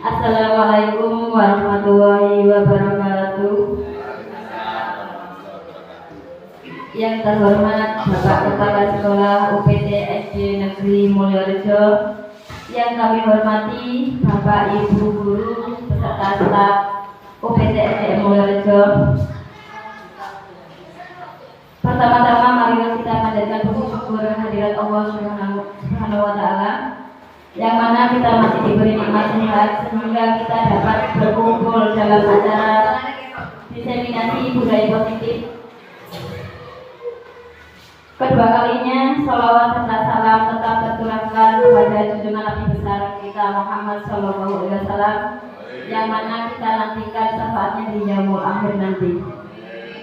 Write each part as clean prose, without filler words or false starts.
Assalamualaikum warahmatullahi wabarakatuh. Yang terhormat Bapak Kepala Sekolah UPT SD Negeri Mulyorejo, yang kami hormati Bapak Ibu Guru beserta staf UPT SD Mulyorejo. Pertama-tama mari kita panjatkan puji syukur hadirat Allah Subhanahu wa Ta'ala, yang mana kita masih diberi nikmat sehat sehingga kita dapat berkumpul dalam acara diseminasi budaya positif. Kedua kalinya, sholawat serta salam tetap tercurahkan kepada junjungan Nabi besar kita Muhammad SAW, yang mana kita nantikan syafaatnya di yaumul akhir nanti.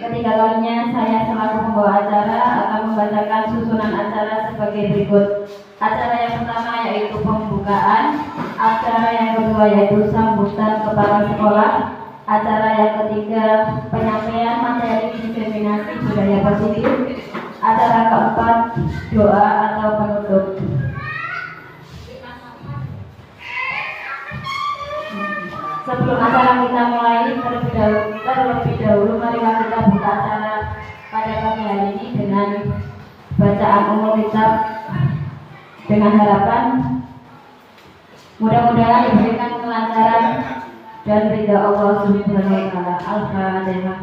Ketiga kalinya, saya selaku pembawa acara akan membacakan susunan acara sebagai berikut. Acara yang pertama yaitu pembukaan, acara yang kedua yaitu sambutan kepala sekolah, acara yang ketiga penyampaian materi diseminasi budaya positif, acara keempat doa atau penutup. Sebelum acara kita mulai, terlebih dahulu marilah kita buka acara pada pagi hari ini dengan bacaan umum kitab, dengan harapan mudah-mudahan diberikan kelancaran dan ridha Allah Subhanahu wa Ta'ala. Al-Fatihah.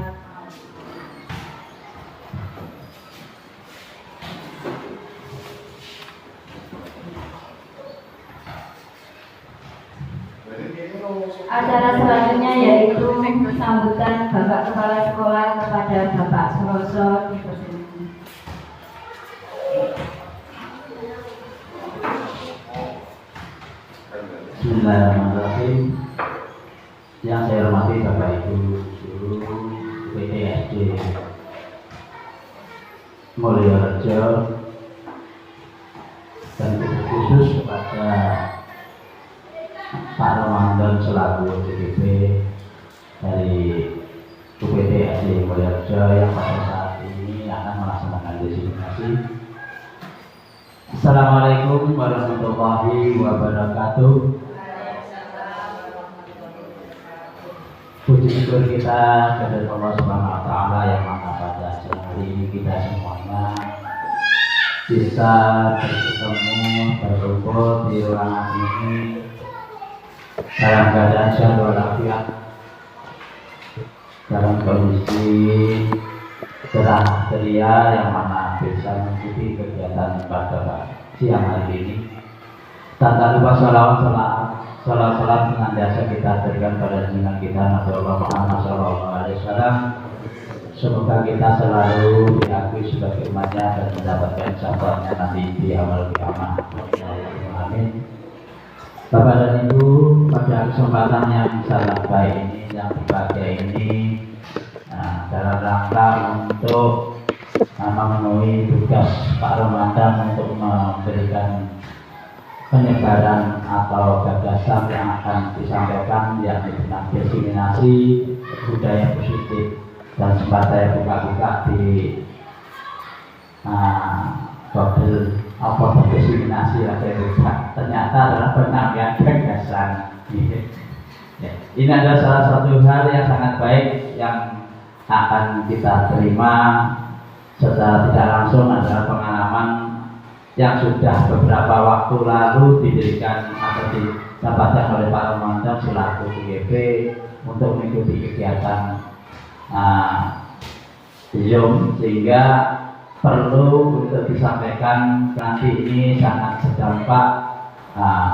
Acara selanjutnya yaitu sambutan Bapak Kepala Sekolah kepada Bapak Suroso. Bismillahirrahmanirrahim. Yang saya hormati Bapak Ibu Guru PTSD Mulyorejo, dan khusus kepada Pak Ramadan selaku DPP dari UPT SD Mulyorejo yang pada saat ini akan melaksanakan diseminasi. Assalamualaikum warahmatullahi wabarakatuh. Puji syukur kita kepada Allah Subhanahu wa Ta'ala yang mana pada siang hari ini kita semuanya bisa bertemu, berkumpul di ruangan ini dalam keadaan sehat walafiat, dalam kondisi cerah ceria yang mana bisa mengikuti kegiatan pada siang hari ini. Tanpa lupa salam senantiasa kita berikan pada junjungan kita Nabi Muhammad SAW. Semoga kita selalu diakui sebagai umatnya dan mendapatkan syafaatnya nanti di amal kiamat. Amin. Bapak dan Ibu, pada kesempatan yang sangat baik ini, yang berbahagia ini, dalam rangka untuk memenuhi tugas Pak Ramadan untuk memberikan penyebaran atau gagasan yang akan disampaikan, yakni tentang diseminasi budaya positif, dan sempat saya buka-buka di Google apa diseminasi ada ternyata adalah penyampaian gagasan. Ini adalah salah satu hal yang sangat baik yang akan kita terima secara tidak langsung, adalah pengalaman yang sudah beberapa waktu lalu diberikan atau didapatkan oleh Pak Ramadan selaku DPP untuk mengikuti kegiatan Zoom, sehingga perlu untuk disampaikan nanti ini sangat berdampak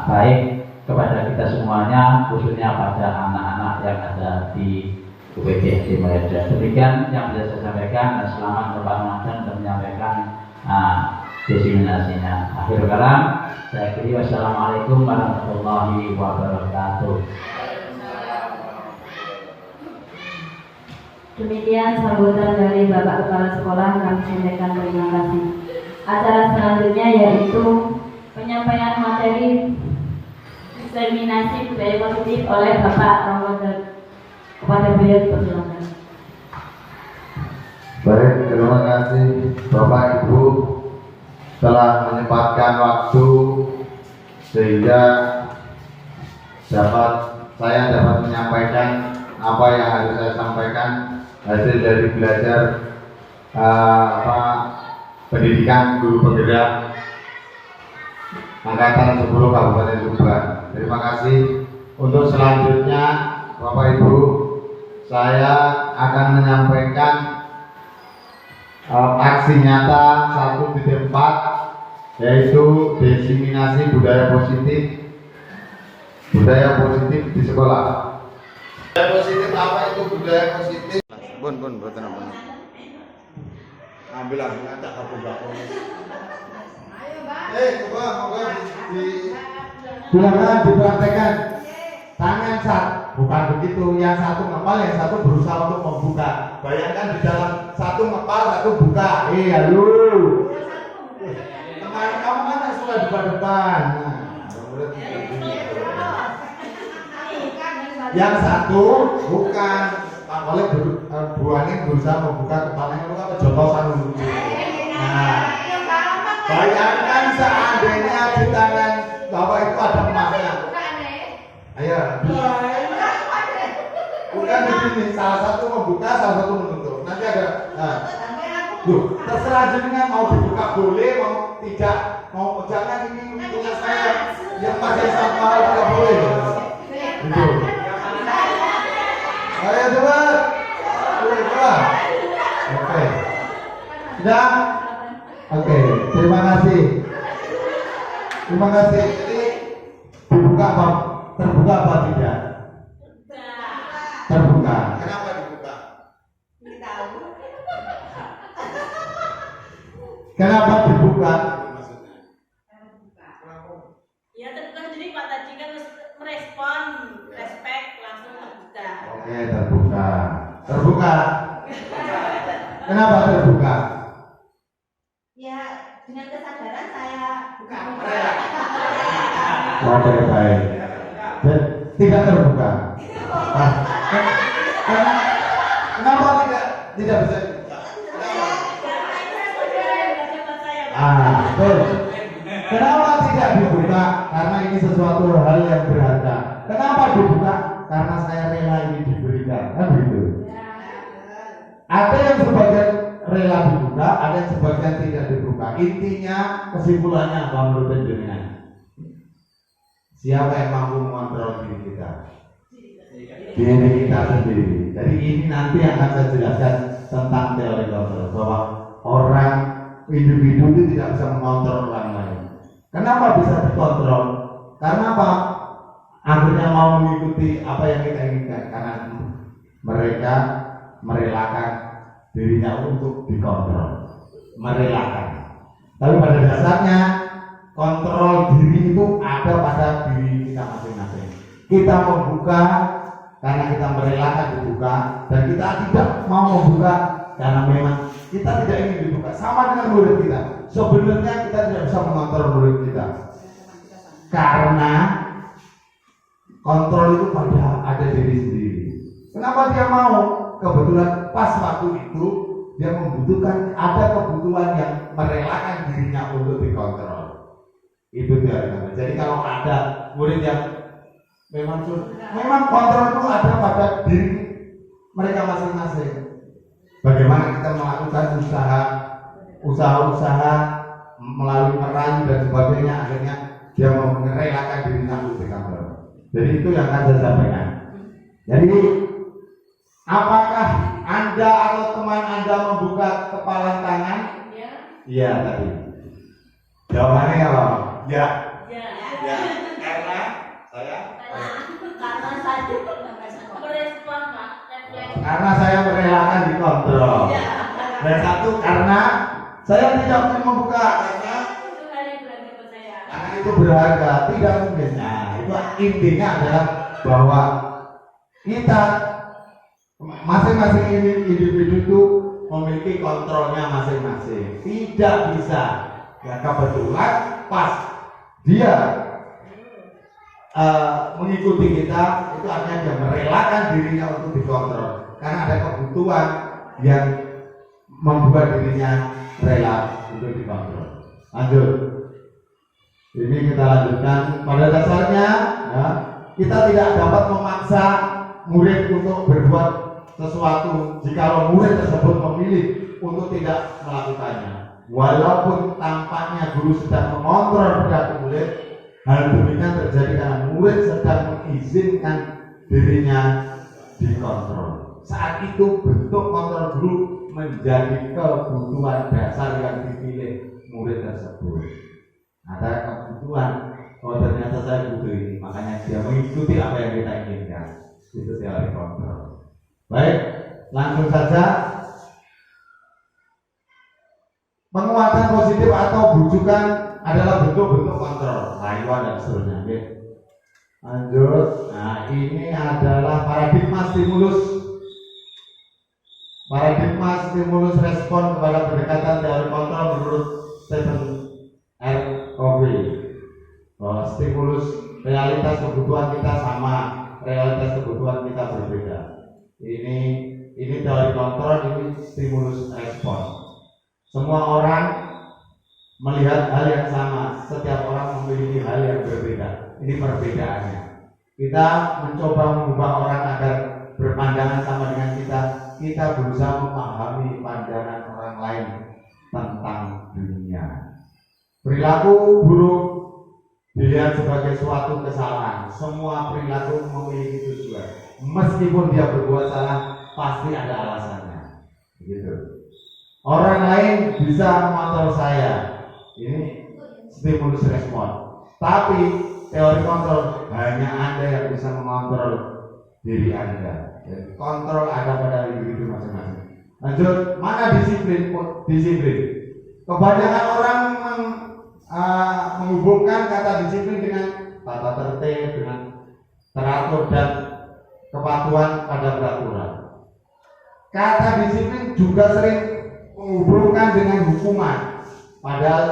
baik kepada kita semuanya, khususnya pada anak-anak yang ada di UPT SD Mulyorejo. Demikian yang bisa saya sampaikan, dan selamat Bapak Ramadan dan menyampaikan diseminasinya. Akhir kalam, saya akhiri. Wassalamualaikum warahmatullahi wabarakatuh. Demikian sambutan dari Bapak Kepala Sekolah, kami sampaikan terima kasih. Acara selanjutnya yaitu penyampaian materi diseminasi budaya positif oleh Bapak Ramadan. Kepada beliau dipersilakan. Baik, terima kasih Bapak Ibu telah menyempatkan waktu sehingga dapat saya dapat menyampaikan apa yang harus saya sampaikan hasil dari belajar pendidikan guru penggerak angkatan 10 Kabupaten Tuban. Terima kasih. Untuk selanjutnya Bapak Ibu, saya akan menyampaikan aksi nyata 1.4, yaitu diseminasi budaya positif di sekolah. Budaya positif apa itu budaya positif? Bun, buatan apa? Ambil ada aku. Coba silakan dipraktekkan. Tangan bukan begitu, yang satu ngepal, yang satu berusaha untuk membuka. Bayangkan di dalam satu ngepal, satu buka. Halo. Teman kamu kan sudah depan-depan. Yang satu bukan, oleh buangin berusaha membuka kepalanya, lu kan kejotosan dulu. Nah, bayangkan seandainya di tangan Bapak itu ada emasnya. Ayo, bukan di sini, salah satu membuka, salah satu menutup. Nanti ada, terserah jenengan mau dibuka boleh, mau tidak, mau jangan ini punya saya yang pakai sama tidak boleh. Itu. Ayo coba. Oke. Sudah? Oke, terima kasih. Jadi dibuka apa? Terbuka apa tidak? Terbuka. Kenapa dibuka? Kenapa dibuka? Ya terbuka, jadi Pak tadi kan merespon, respect langsung terbuka. Oke, terbuka. Kenapa terbuka? Ya dengan kesadaran saya buka. Oke, baik. Tidak terbuka. Kenapa tidak bisa dibuka? Betul. Kenapa tidak dibuka? Karena ini sesuatu hal yang berharga. Kenapa dibuka? Karena saya rela ini diberikan. Kan begitu. Ada yang sebagian rela dibuka, ada yang sebagian tidak dibuka. Intinya kesimpulannya apa menurut penjelasan? Siapa yang mampu mengontrol diri kita? Diri kita sendiri. Jadi ini nanti akan saya jelaskan tentang teori kontrol, bahwa orang individu itu tidak bisa mengontrol orang lain. Kenapa bisa dikontrol? Karena apa? Akhirnya mau mengikuti apa yang kita inginkan, karena mereka merelakan dirinya untuk dikontrol, merelakan. Tapi pada dasarnya kontrol diri itu ada pada diri kita masing-masing. Kita membuka karena kita merelakan dibuka, dan kita tidak mau membuka karena memang kita tidak ingin dibuka. Sama dengan murid kita. Sebenarnya kita tidak bisa mengontrol murid kita, karena kontrol itu pada ada diri sendiri. Kenapa dia mau? Kebetulan pas waktu itu dia membutuhkan, ada kebutuhan yang merelakan dirinya untuk dikontrol. Itu dia. Jadi kalau ada murid yang memang kontrol itu ada pada diri mereka masing-masing. Bagaimana kita melakukan usaha melalui merayu dan sebagainya, akhirnya dia mau merelakan dirinya untuk dikontrol. Jadi itu yang akan saya sampaikan. Jadi apakah Anda atau teman Anda membuka kepalan tangan? Iya tadi. Jawabannya apa? Ya. Karena saya Merespon Pak, refleks. Karena saya merelakan dikontrol. Dan satu, karena saya tidak mungkin membuka karena itu berharga, tidak mungkin. Nah, itu intinya adalah bahwa kita masing-masing individu itu memiliki kontrolnya masing-masing. Tidak bisa. Ya kebetulan pas dia mengikuti kita, itu artinya dia merelakan dirinya untuk dikontrol karena ada kebutuhan yang membuat dirinya rela untuk dikontrol. Lanjut. Ini kita lanjutkan. Pada dasarnya ya, Kita tidak dapat memaksa murid untuk berbuat sesuatu jika murid tersebut memilih untuk tidak melakukannya. Walaupun tampaknya guru sedang mengontrol perilaku murid, hal demikian terjadi karena murid sedang mengizinkan dirinya dikontrol. Saat itu bentuk kontrol guru menjadi kebutuhan dasar yang dipilih murid tersebut. Ada kebutuhan, oh ternyata saya butuh ini, makanya dia mengikuti apa yang kita inginkan. Itu teori kontrol. Baik, langsung saja. Penguatan positif atau bujukan adalah bentuk-bentuk kontrol, rayuan dan seterusnya. Oke. Lanjut. Nah, ini adalah paradigma stimulus. Paradigma stimulus respon kepada pendekatan teori kontrol menurut Stephen R. Covey. Stimulus realitas kebutuhan kita sama, realitas kebutuhan kita berbeda. Ini teori kontrol, ini stimulus respon. Semua orang melihat hal yang sama, setiap orang memiliki hal yang berbeda. Ini perbedaannya. Kita mencoba mengubah orang agar berpandangan sama dengan kita. Kita berusaha memahami pandangan orang lain tentang dunia. Perilaku buruk dilihat sebagai suatu kesalahan. Semua perilaku memiliki tujuan. Meskipun dia berbuat salah, pasti ada alasannya. Begitu. Orang lain bisa mengontrol saya. Ini stimulus respon. Tapi teori kontrol hanya Anda yang bisa mengontrol diri Anda. Jadi kontrol ada pada individu masing-masing. Lanjut, mana disiplin? Disiplin. Kebanyakan orang menghubungkan kata disiplin dengan tata tertib, dengan teratur dan kepatuhan pada peraturan. Kata disiplin juga sering menghubungkan dengan hukuman, padahal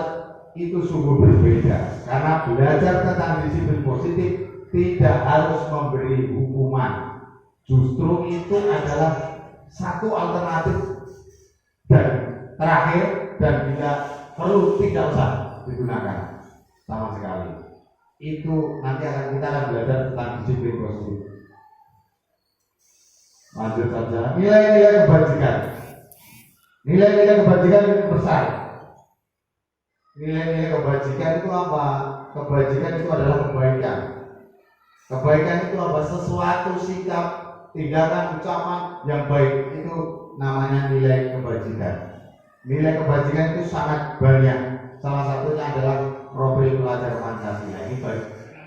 itu sungguh berbeda. Karena belajar tentang disiplin positif tidak harus memberi hukuman, justru itu adalah satu alternatif dan terakhir, dan bila perlu tidak usah digunakan sama sekali. Itu nanti kita akan belajar tentang disiplin positif. Lanjut saja, nilai-nilai kebajikan. Nilai-nilai kebajikan itu besar. Nilai-nilai kebajikan itu apa? Kebajikan itu adalah kebaikan. Kebaikan itu apa? Sesuatu sikap, tindakan, ucapan yang baik, itu namanya nilai kebajikan. Nilai kebajikan itu sangat banyak. Salah satunya adalah profil pelajar Pancasila. Ini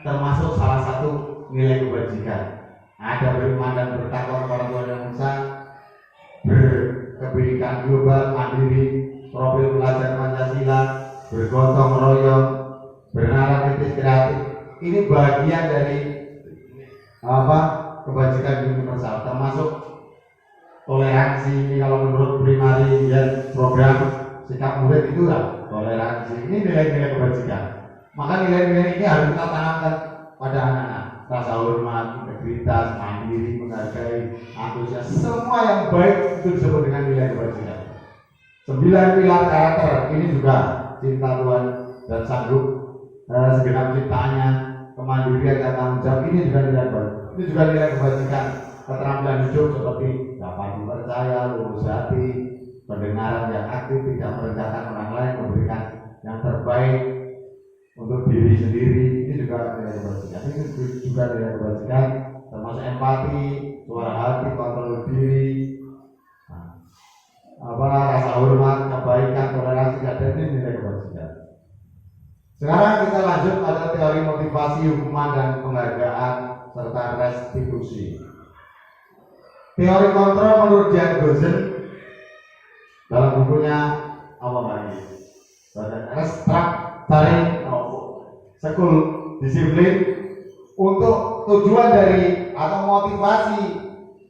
termasuk salah satu nilai kebajikan. Ada beriman dan bertakwa kepada Tuhan Yang Maha Esa, berkebinekaan global, mandiri, profil pelajar Pancasila, bergotong royong, bernalar kritis kreatif. Ini bagian dari kebajikan universal, termasuk toleransi. Kalau menurut primari dan program sikap murid itu lah toleransi. Ini nilai-nilai kebajikan. Maka nilai-nilai ini harus kita tanamkan pada anak-anak. Rasa hormat, integritas, mandiri, menghargai, antusias, semua yang baik itu disebut dengan nilai kebajikan. 9 pilar karakter ini juga cinta Tuhan dan sanggup, segenap ciptaannya, kemandirian dan tanggung jawab, ini juga nilai baik. Ini juga nilai kebajikan. Keterampilan hidup seperti dapat dipercaya, lurus hati, pendengaran yang aktif, tidak merendahkan orang lain, memberikan yang terbaik untuk diri sendiri. Ini juga nilai kebajikan. Ini juga nilai kebajikan, termasuk empati, suara hati, kontrol diri, rasa hormat, kebaikan, toleransi, ada ini nilai kebajikan. Sekarang kita lanjut pada teori motivasi, hukuman dan penghargaan serta restitusi. Teori kontrol menurut Jan Gosen dalam bukunya apa lagi? Restructuring School Disiplin, untuk tujuan dari atau motivasi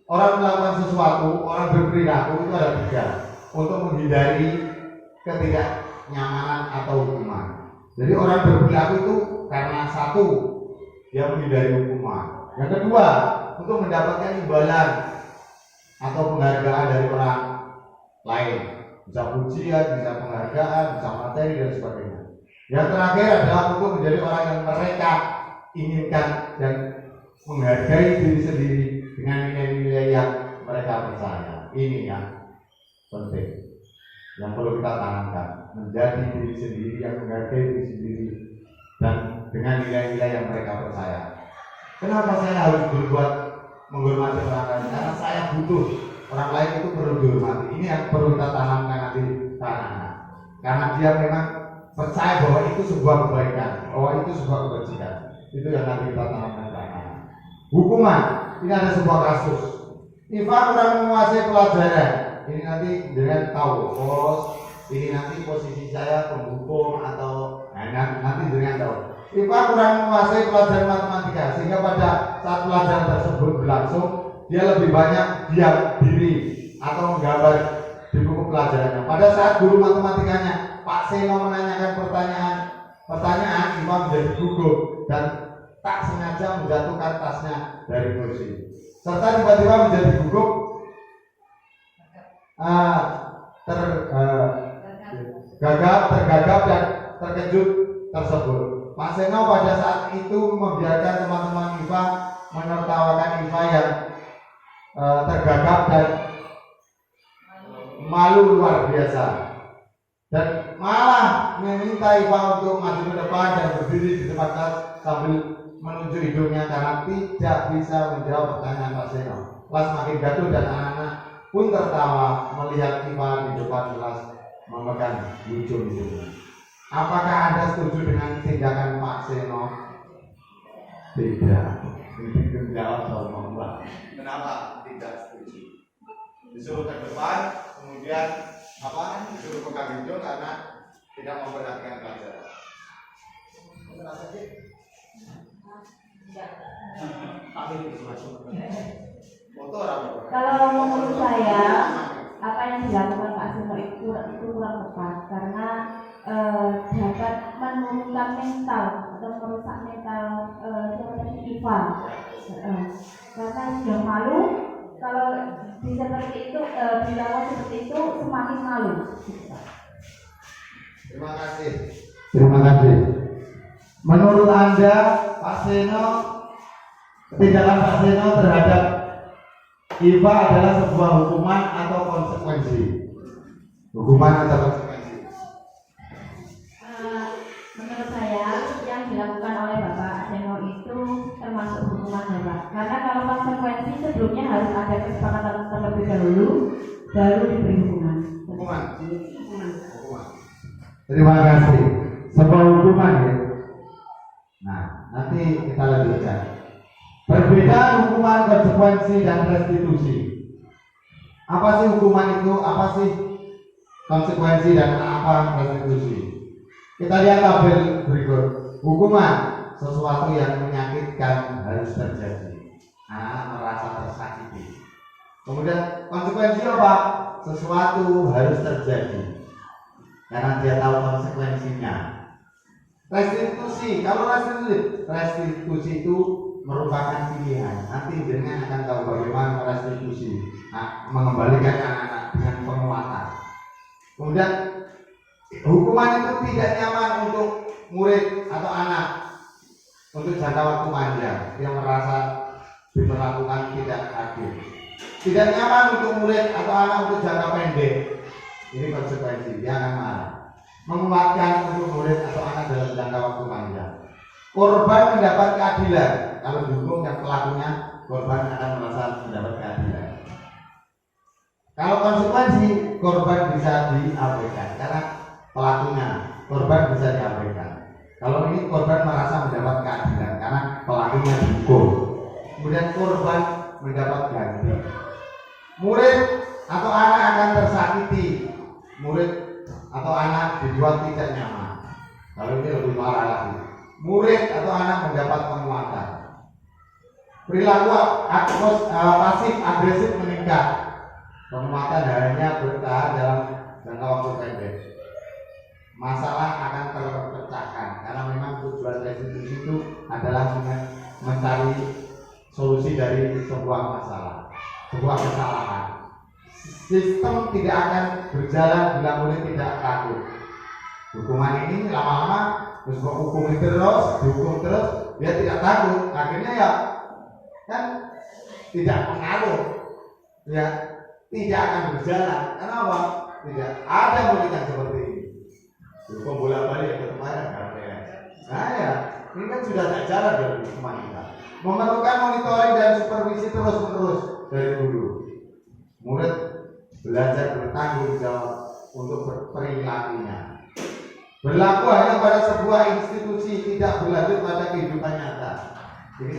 orang melakukan sesuatu, orang berperilaku itu ada 3, untuk menghindari ketidaknyamanan atau hukuman. Jadi orang berperilaku itu karena 1, dia menghindari hukuman. Yang kedua, untuk mendapatkan imbalan atau penghargaan dari orang lain, bisa pujian, bisa penghargaan, bisa materi dan sebagainya. Yang terakhir adalah untuk menjadi orang yang mereka inginkan dan menghargai diri sendiri dengan nilai-nilai yang mereka percaya. Ini yang penting, yang perlu kita tanamkan, menjadi diri sendiri yang menghargai diri sendiri dan dengan nilai-nilai yang mereka percaya. Kenapa saya harus berbuat menghormati orang lain? Karena saya butuh orang lain itu perlu dihormati. Ini yang perlu kita tanamkan nanti anak-anak. Karena dia memang percaya bahwa itu sebuah kebaikan, bahwa itu sebuah kebajikan. Itu yang nanti kita tanamkan ke anak-anak. Hukuman, ini ada sebuah kasus. Iva kurang menguasai pelajaran. Ini nanti dengan tahu, ini nanti posisi saya penghukum atau nanti dengan tahu. Iva kurang menguasai pelajaran matematika sehingga pada saat pelajaran tersebut berlangsung dia lebih banyak diam diri atau menggambar di buku pelajarannya. Pada saat guru matematikanya Pak Seno menanyakan pertanyaan Iva menjadi gugup dan tak sengaja menjatuhkan tasnya dari kursi serta tiba-tiba menjadi gugup tergagap dan terkejut tersebut. Pak Seno pada saat itu membiarkan teman-teman Iva menertawakan Iva yang tergagap dan malu luar biasa, dan malah meminta Iva untuk maju ke depan dan berdiri di depan kelas sambil menunjuk hidungnya karena tidak bisa menjawab pertanyaan Pak Seno. Kelas makin gaduh dan anak-anak pun tertawa melihat Iva di depan kelas memegang hidungnya. Apakah Anda setuju dengan tindakan Pak Seno? Tidak. Jawab sama Mbak. Kenapa tidak setuju? Disuruh ke depan, kemudian disuruh pegang hidung karena tidak memperhatikan pelajaran. Kenapa sih? Motor apa? Kalau menurut saya, apa yang dilakukan Pak Seno itu kurang tepat karena dapat menurunkan mental atau merusak mental seperti Iva. Karena sudah malu, kalau seperti itu dilakukan seperti itu semakin malu. Terima kasih. Terima kasih. Menurut Anda, Pak Seno, tindakan Pak Seno terhadap Iva adalah sebuah hukuman atau konsekuensi? Hukuman atau konsekuensi? Menurut saya, yang dilakukan oleh Bapak Seno itu termasuk hukuman ya Pak. Karena kalau konsekuensi sebelumnya harus ada kesepakatan terlebih dahulu, baru diberi hukuman. Hukuman. Terima kasih. Sebuah hukuman ya. Nah, nanti kita lanjutkan. Perbedaan hukuman, konsekuensi, dan restitusi. Apa sih hukuman itu? Apa sih konsekuensi dan apa restitusi? Kita lihat tabel berikut. Hukuman, sesuatu yang menyakitkan harus terjadi. Anak merasa tersakiti. Kemudian konsekuensi apa? Sesuatu harus terjadi karena dia tahu konsekuensinya. Restitusi, kalau restitusi itu merupakan pilihan. Nanti jenengan akan tahu bagaimana restitusi, mengembalikan anak-anak dengan penguatan. Kemudian hukuman itu tidak nyaman untuk murid atau anak untuk jangka waktu panjang yang merasa diperlakukan tidak adil. Tidak nyaman untuk murid atau anak untuk jangka pendek. Ini konsekuensi, dia akan marah. Menguatkan untuk murid atau anak dalam jangka waktu panjang. Korban mendapat keadilan. Kalau dihukum yang pelakunya, korban akan merasa mendapat keadilan. Kalau konsekuensi, korban bisa diabaikan karena pelakunya, korban bisa diabaikan. Kalau ini korban merasa mendapat keadilan karena pelakunya dihukum. Kemudian korban mendapat ganti. Murid atau anak akan tersakiti. Murid atau anak dibuat tidak nyaman. Kalau ini lebih parah lagi. Murid atau anak mendapat penguatan. Perilaku pasif agresif meningkat. Penguatan hanya bertahan dalam jangka waktu pendek. Masalah akan terpecahkan karena memang tujuan restitusi itu adalah mencari solusi dari sebuah masalah, sebuah kesalahan. Sistem tidak akan berjalan bila murid tidak takut. Hukuman ini lama-lama terus dihukum terus, dia tidak takut. Akhirnya ya kan tidak pengaruh, ya, tidak akan berjalan. Kenapa? Tidak ada murid yang seperti ini. Pembola balik ke kemarin kan? Nah ya, ini kan sudah tak jalan dari semua kita. Memerlukan monitoring dan supervisi terus-menerus dari dulu. Murid belajar bertanggung jawab untuk perilakunya. Berlaku hanya pada sebuah institusi, tidak berlanjut pada kehidupan nyata. Ini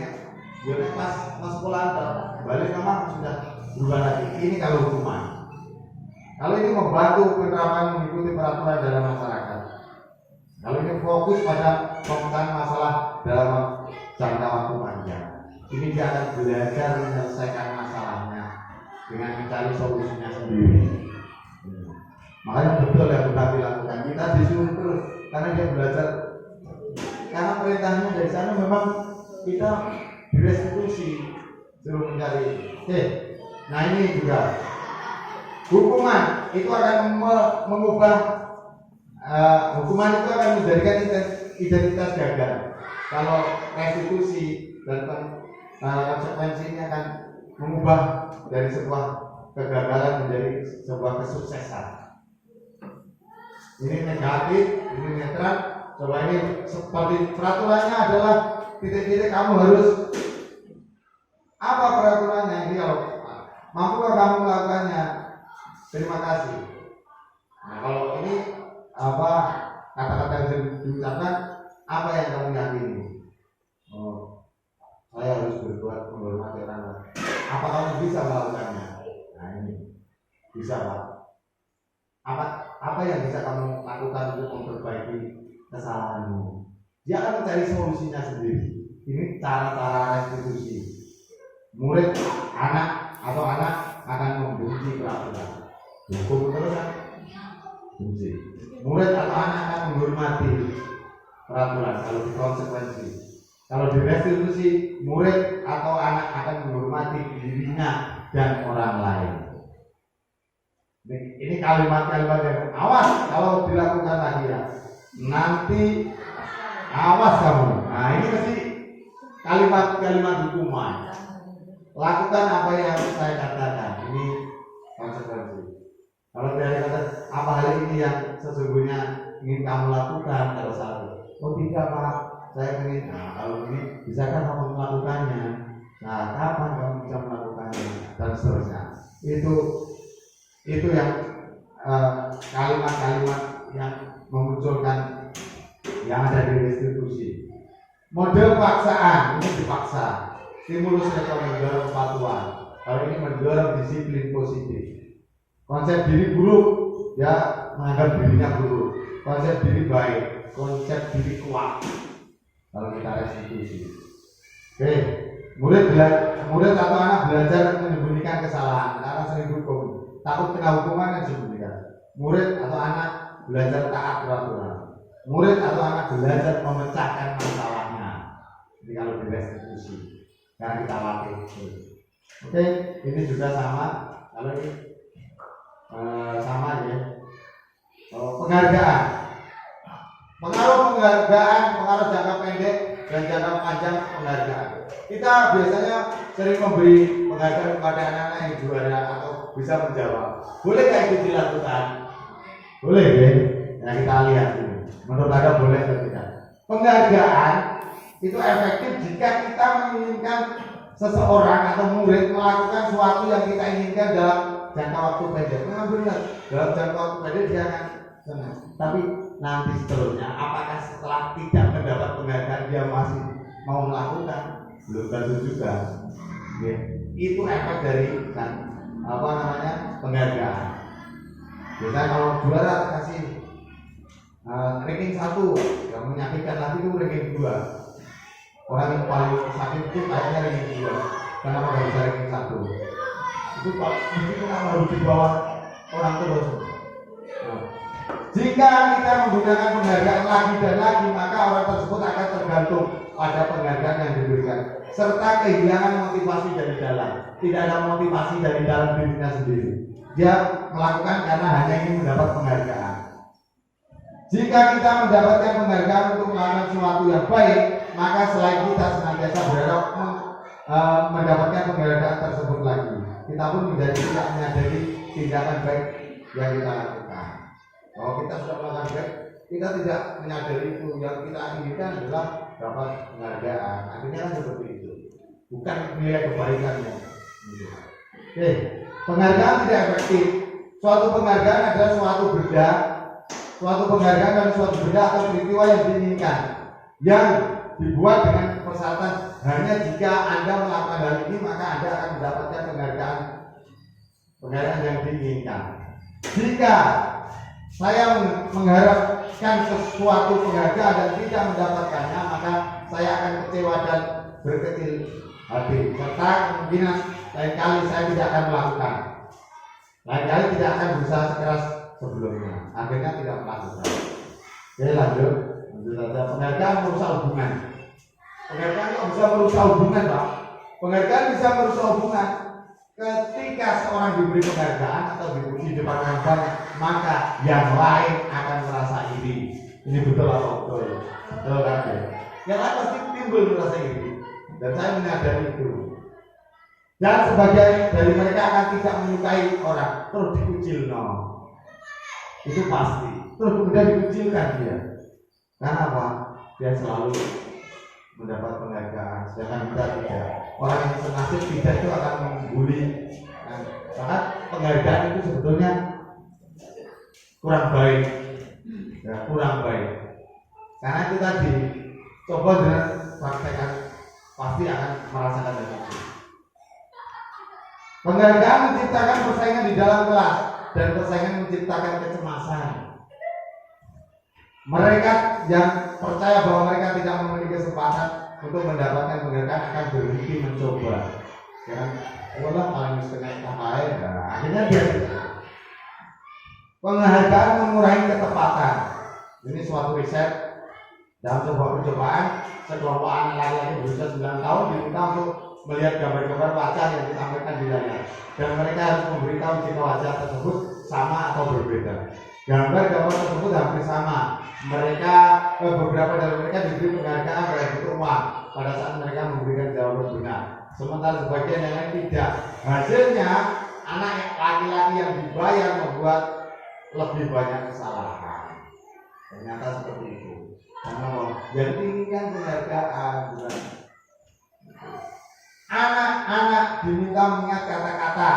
ya pas sekolah balik memang sudah berubah lagi. Ini kalau hukuman. Kalau ini membantu penerapan mengikuti peraturan dalam masyarakat. Kalau ini fokus pada pemecahan masalah dalam jangka waktu panjang. Ini dia akan belajar menyelesaikan masalahnya dengan mencari solusinya sendiri. Makanya betul yang kita lakukan. Kita disuruh terus karena dia belajar. Karena perintahnya dari sana memang kita direstitusi suruh mencari. Nah ini juga hukuman itu akan mengubah hukuman itu akan menjadikan identitas gagal. Kalau restitusi dan konsekuensinya akan mengubah dari sebuah kegagalan menjadi sebuah kesuksesan. Ini negatif, ini netral. Coba ini seperti peraturannya adalah titik-titik kamu harus apa peraturannya ini kalau mampukah kamu melakukannya? Terima kasih. Nah kalau ini apa kata-kata yang diucapkan apa yang kamu yakini? Oh, saya harus berbuat menghormati orang lain. Apa kamu bisa melakukannya? Nah ini bisa Pak. Apa yang bisa kamu lakukan untuk memperbaiki kesalahanmu? Dia akan mencari solusinya sendiri. Ini cara-cara restitusi. Murid anak akan membenci peraturan. Hukum terus kan? Benci. Murid atau anak akan menghormati peraturan kalau dikonsekuensi. Kalau direstitusi, murid atau anak akan menghormati dirinya dan orang lain. Ini kalimat-kalimat yang awas kalau dilakukan lagi ya. Nanti awas kamu. Nah ini mesti kalimat-kalimat hukuman. Lakukan apa yang saya katakan. Ini konsekuensi. Kalau dari kata apa hal ini yang sesungguhnya ingin kamu lakukan kalau salah. Oh tidak Pak, saya ingin. Nah kalau ini bisakah kamu melakukannya? Nah kapan kamu bisa melakukannya dan seterusnya. Itu yang kalimat-kalimat yang memunculkan yang ada di restitusi. Model paksaan ini dipaksa. Stimulus atau mendorong kepatuhan. Kalau ini mendorong disiplin positif. Konsep diri buruk, ya menganggap dirinya buruk. Konsep diri baik, konsep diri kuat. Kalau kita restitusi. Oke, murid atau anak belajar menyembunyikan kesalahan karena sering hukum. Takut kena hukuman yang disembunyikan. Murid atau anak belajar taat peraturan. Murid atau anak belajar memecahkan masalahnya. Jadi kalau direstitusi. Yang kita latih. Oke, ini juga sama. Kalau ini sama ya. Penghargaan. Pengaruh jangka pendek dan jangka panjang penghargaan. Kita biasanya sering memberi penghargaan kepada anak-anak yang juara atau bisa menjawab. Boleh nggak itu dilakukan? Boleh ya. Nah kita lihat ini. Menurut Anda boleh atau tidak? Penghargaan itu efektif jika kita menginginkan seseorang atau murid melakukan sesuatu yang kita inginkan dalam jangka waktu pendek. Memang benar, dalam jangka waktu pendek dia akan senang. Tapi nanti seterusnya, apakah setelah tidak mendapat penghargaan dia masih mau melakukan? Belum tentu juga. Ya. Itu efek dari penghargaan. Biasanya kalau juara kasih ranking 1, yang menyakitkan lagi itu ranking 2. Orang yang paling sakit itu kayaknya ranking 2. Kenapa nggak bisa ranking 1? Itu mungkin kenapa harus di bawah orang terus. Jika kita menggunakan penghargaan lagi dan lagi, maka orang tersebut akan tergantung pada penghargaan yang diberikan, serta kehilangan motivasi dari dalam. Tidak ada motivasi dari dalam dirinya sendiri. Dia melakukan karena hanya ingin mendapat penghargaan. Jika kita mendapatkan penghargaan untuk melakukan sesuatu yang baik, maka selain kita senantiasa berharap mendapatkan penghargaan tersebut lagi. Kita pun menjadi tidak menyadari tindakan baik yang kita lakukan. Kalau kita sudah melakukan baik, kita tidak menyadari itu. Yang kita inginkan adalah dapat penghargaan. Akhirnya kan seperti itu. Bukan nilai kebaikannya. Oke, penghargaan tidak efektif. Suatu penghargaan adalah suatu benda, suatu penghargaan dan suatu benda atau peristiwa yang diinginkan, yang dibuat dengan persyaratan hanya jika Anda melakukan hal ini maka Anda akan mendapatkan penghargaan yang diinginkan. Jika saya mengharapkan sesuatu penghargaan dan tidak mendapatkannya, maka saya akan kecewa dan berkecil hati, serta kemungkinan lain kali saya tidak akan melakukan, lain kali tidak akan berusaha sekeras sebelumnya, akhirnya tidak melakukan. Oke, lanjut saja. Penghargaan merusak hubungan. Penghargaan kok bisa merusak hubungan, Pak? Penghargaan bisa merusak hubungan ketika seorang diberi penghargaan atau dipuji depan orang banyak, maka yang lain akan merasa iri. Ini betul atau betul? Betul kan? Yang lain pasti timbul merasa iri, dan saya menyadari itu. Dan sebagian dari mereka akan tidak menyukai orang, terus dikucil, no. Itu pasti. Terus kemudian dikucilkan dia. Karena apa? Dia selalu mendapat penghargaan, sedangkan kita tidak. Orang yang senasib tidak itu akan membuli. Sangat penghargaan itu sebetulnya kurang baik, ya, kurang baik. Karena itu tadi, coba dengan praktekkan, pasti akan merasakan hal itu. Penghargaan menciptakan persaingan di dalam kelas, dan persaingan menciptakan kecemasan. Mereka yang percaya bahwa mereka tidak memiliki kesempatan untuk mendapatkan penghargaan akan berhenti mencoba. Jangan, Allah paling setengah KKN, akhirnya dia. Penghargaan mengurangi ketepatan. Ini suatu riset dalam sebuah percobaan, sekelompok anak laki-laki berusia 9 tahun diminta untuk melihat gambar-gambar wajah yang ditampilkan di layar, dan mereka harus memberitahu jika wajah tersebut sama atau berbeda. Gambar-gambar tersebut hampir sama. Beberapa dari mereka diberi penghargaan dalam bentuk uang pada saat mereka memberikan jawaban benar, sementara sebagian yang lain tidak. Hasilnya, anak laki-laki yang dibayar membuat lebih banyak kesalahan. Ternyata seperti itu. Karena yang diinginkan penghargaan, bukan. Anak-anak diminta mengingat kata-kata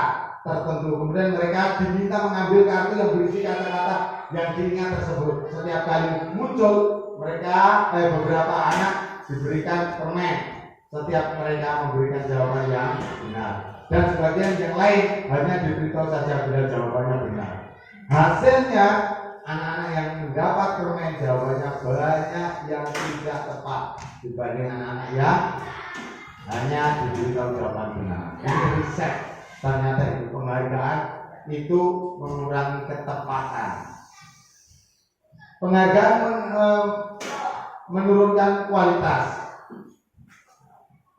tertentu, kemudian mereka diminta mengambil kartu yang berisi kata-kata yang diingat tersebut. Setiap kali muncul, beberapa anak diberikan permen setiap mereka memberikan jawaban yang benar, dan sebagian yang lain hanya diberitahu saja bila jawabannya benar. Hasilnya, anak-anak yang mendapat permen jawabannya banyak yang tidak tepat dibanding anak-anak yang hanya diberitahu jawaban benar. Ini riset. Ternyata itu penghargaan itu mengurangi ketepatan. Penghargaan menurunkan kualitas.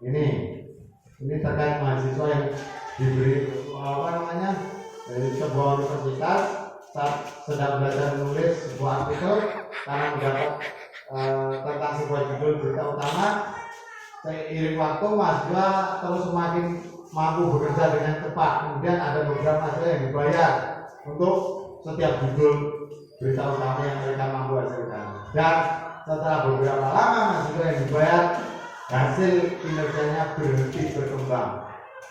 Ini terkait mahasiswa yang diberi dari sebuah universitas saat sedang belajar menulis sebuah artikel karena mendapat tentang sebuah judul berita utama. Seiring waktu mahasiswa terus semakin mampu bekerja dengan cepat. Kemudian ada beberapa mahasiswa yang dibayar untuk setiap judul berita utama yang mereka mampu hasilkan. Dan setelah beberapa lama mahasiswa yang dibayar, hasil kinerjanya berhenti berkembang.